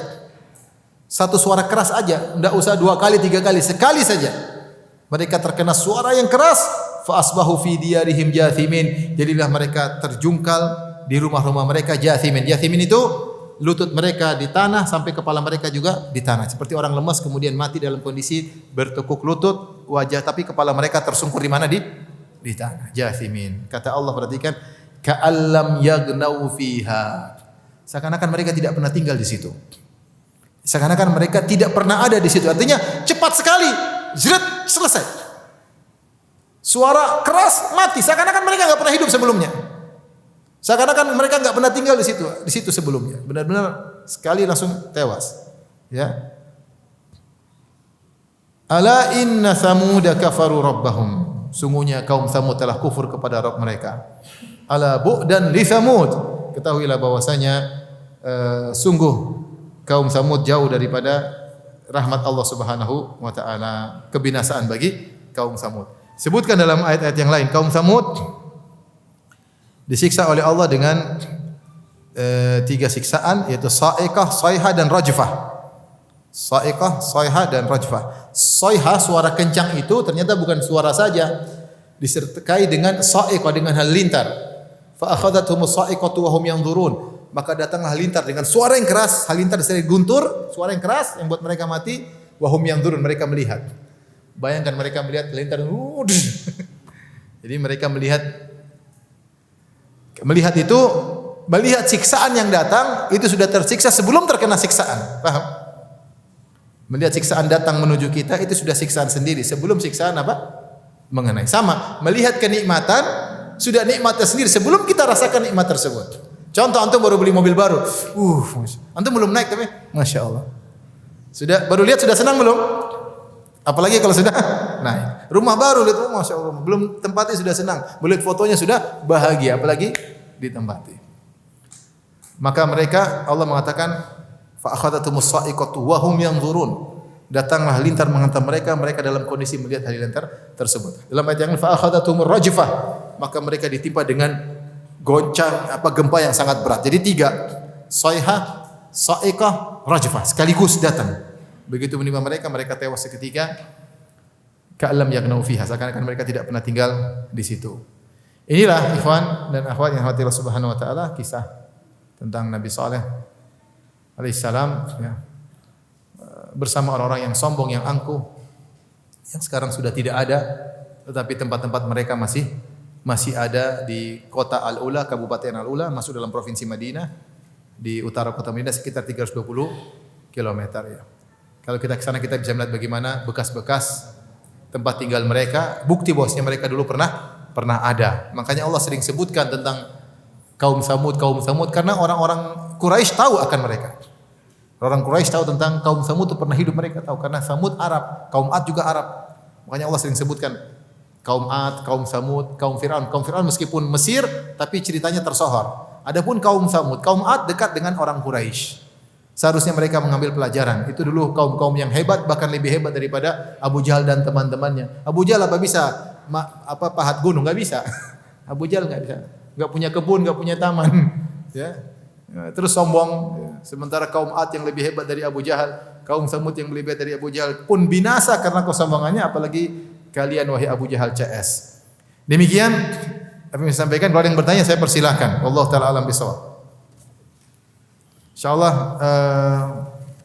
Satu suara keras aja, enggak usah 2 kali 3 kali, sekali saja. Mereka terkena suara yang keras, fa asbahu fi diyarihim jathimin. Jadilah mereka terjungkal di rumah-rumah mereka jathimin. Jathimin itu lutut mereka di tanah sampai kepala mereka juga di tanah. Seperti orang lemas kemudian mati dalam kondisi bertekuk lutut, wajah tapi kepala mereka tersungkur di mana? Di tanah. Jathimin. Kata Allah, perhatikan, ka'allam yagnau fiha. Seakan-akan mereka tidak pernah tinggal di situ. Seakan-akan mereka tidak pernah ada di situ. Artinya cepat sekali, zret, selesai. Suara keras, mati. Seakan-akan mereka enggak pernah hidup sebelumnya. Seakan-akan mereka enggak pernah tinggal di situ sebelumnya. Benar-benar sekali langsung tewas. Ya. Ala inna Tsamuda kafaru rabbahum. Sungguhnya kaum Tsamud telah kufur kepada Rabb mereka. Ala bu'dan li Tsamud. Ketahuilah bahwasanya sungguh kaum Tsamud jauh daripada rahmat Allah Subhanahu wa taala, kebinasaan bagi kaum Tsamud. Sebutkan dalam ayat-ayat yang lain, kaum Tsamud disiksa oleh Allah dengan 3 siksaan, yaitu sa'iqah, sayha dan rajfah. Sa'iqah, sayha dan rajfah. Sayha, suara kencang itu ternyata bukan suara saja, disertai dengan sa'iqah, dengan halilintar. Fa akhadhathumus sa'iqatu wa hum yanzurun. Maka datanglah halilintar dengan suara yang keras, halilintar disertai guntur, suara yang keras yang buat mereka mati. Wa hum yanzurun, mereka melihat. Bayangkan mereka melihat halilintar. Jadi mereka melihat itu, melihat siksaan yang datang, itu sudah tersiksa sebelum terkena siksaan. Paham? Melihat siksaan datang menuju kita, itu sudah siksaan sendiri sebelum siksaan apa? Mengenai. Sama, melihat kenikmatan, sudah nikmatnya sendiri sebelum kita rasakan nikmat tersebut. Contoh, antum baru beli mobil baru. Antum belum naik tapi Masya Allah. Sudah baru lihat sudah senang belum? Apalagi kalau sudah naik. Rumah baru lihat, Masya Allah, belum tempati sudah senang. Melihat fotonya sudah bahagia, apalagi ditempati. Maka mereka, Allah mengatakan, fa akhadhatumus sa'iqatu wa hum yanzurun. datanglah lintar menghantam mereka, mereka dalam kondisi melihat halilintar tersebut. Dalam ayat yang fa akhadathumur rajfah, maka mereka ditimpa dengan goncang gempa yang sangat berat. Jadi 3, sayhah, sa'iqah, rajfah sekaligus datang. Begitu menimpa mereka, mereka tewas seketika. Ka'lam yaghnaw fiha, seakan-akan mereka tidak pernah tinggal di situ. Inilah ikhwan dan akhwat yang Allah Subhanahu wa taala, kisah tentang Nabi Saleh alaihissalam ya, bersama orang-orang yang sombong, yang angkuh, yang sekarang sudah tidak ada, tetapi tempat-tempat mereka masih ada di kota Al-Ula, Kabupaten Al-Ula, masuk dalam provinsi Madinah, di utara kota Madinah sekitar 320 km ya. Kalau kita ke sana kita bisa melihat bagaimana bekas-bekas tempat tinggal mereka, bukti bahwasanya mereka dulu pernah ada. Makanya Allah sering sebutkan tentang kaum Samud karena orang-orang Quraisy tahu akan mereka. Orang Quraisy tahu tentang kaum Samud itu pernah hidup, mereka tahu karena Samud Arab, kaum Ad juga Arab. Makanya Allah sering sebutkan kaum Ad, kaum Samud, kaum Fir'aun. Kaum Fir'aun meskipun Mesir tapi ceritanya tersohor. Adapun kaum Samud, kaum Ad dekat dengan orang Quraisy. Seharusnya mereka mengambil pelajaran. Itu dulu kaum-kaum yang hebat, bahkan lebih hebat daripada Abu Jahal dan teman-temannya. Abu Jahal apa bisa pahat gunung? Enggak bisa. Abu Jahal enggak bisa. Enggak punya kebun, enggak punya taman. Ya. Terus sombong. Sementara kaum Ad yang lebih hebat dari Abu Jahal, kaum Samud yang lebih hebat dari Abu Jahal pun binasa karena kesombongannya, apalagi kalian wahai Abu Jahal CS. Demikian apa yang saya sampaikan. Kalau ada yang bertanya saya persilahkan. Wallahu taala alam bisawab. Insyaallah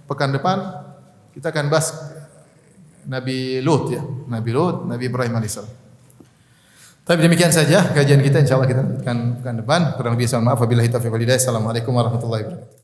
pekan depan kita akan bahas Nabi Lut ya, Nabi Lut, Nabi Ibrahim alaihissalam. Tapi demikian saja kajian kita, insyaallah kita akan pekan depan. Kurang lebih mohon maaf, wabillahi taufiq wal hidayah. Assalamualaikum warahmatullahi wabarakatuh.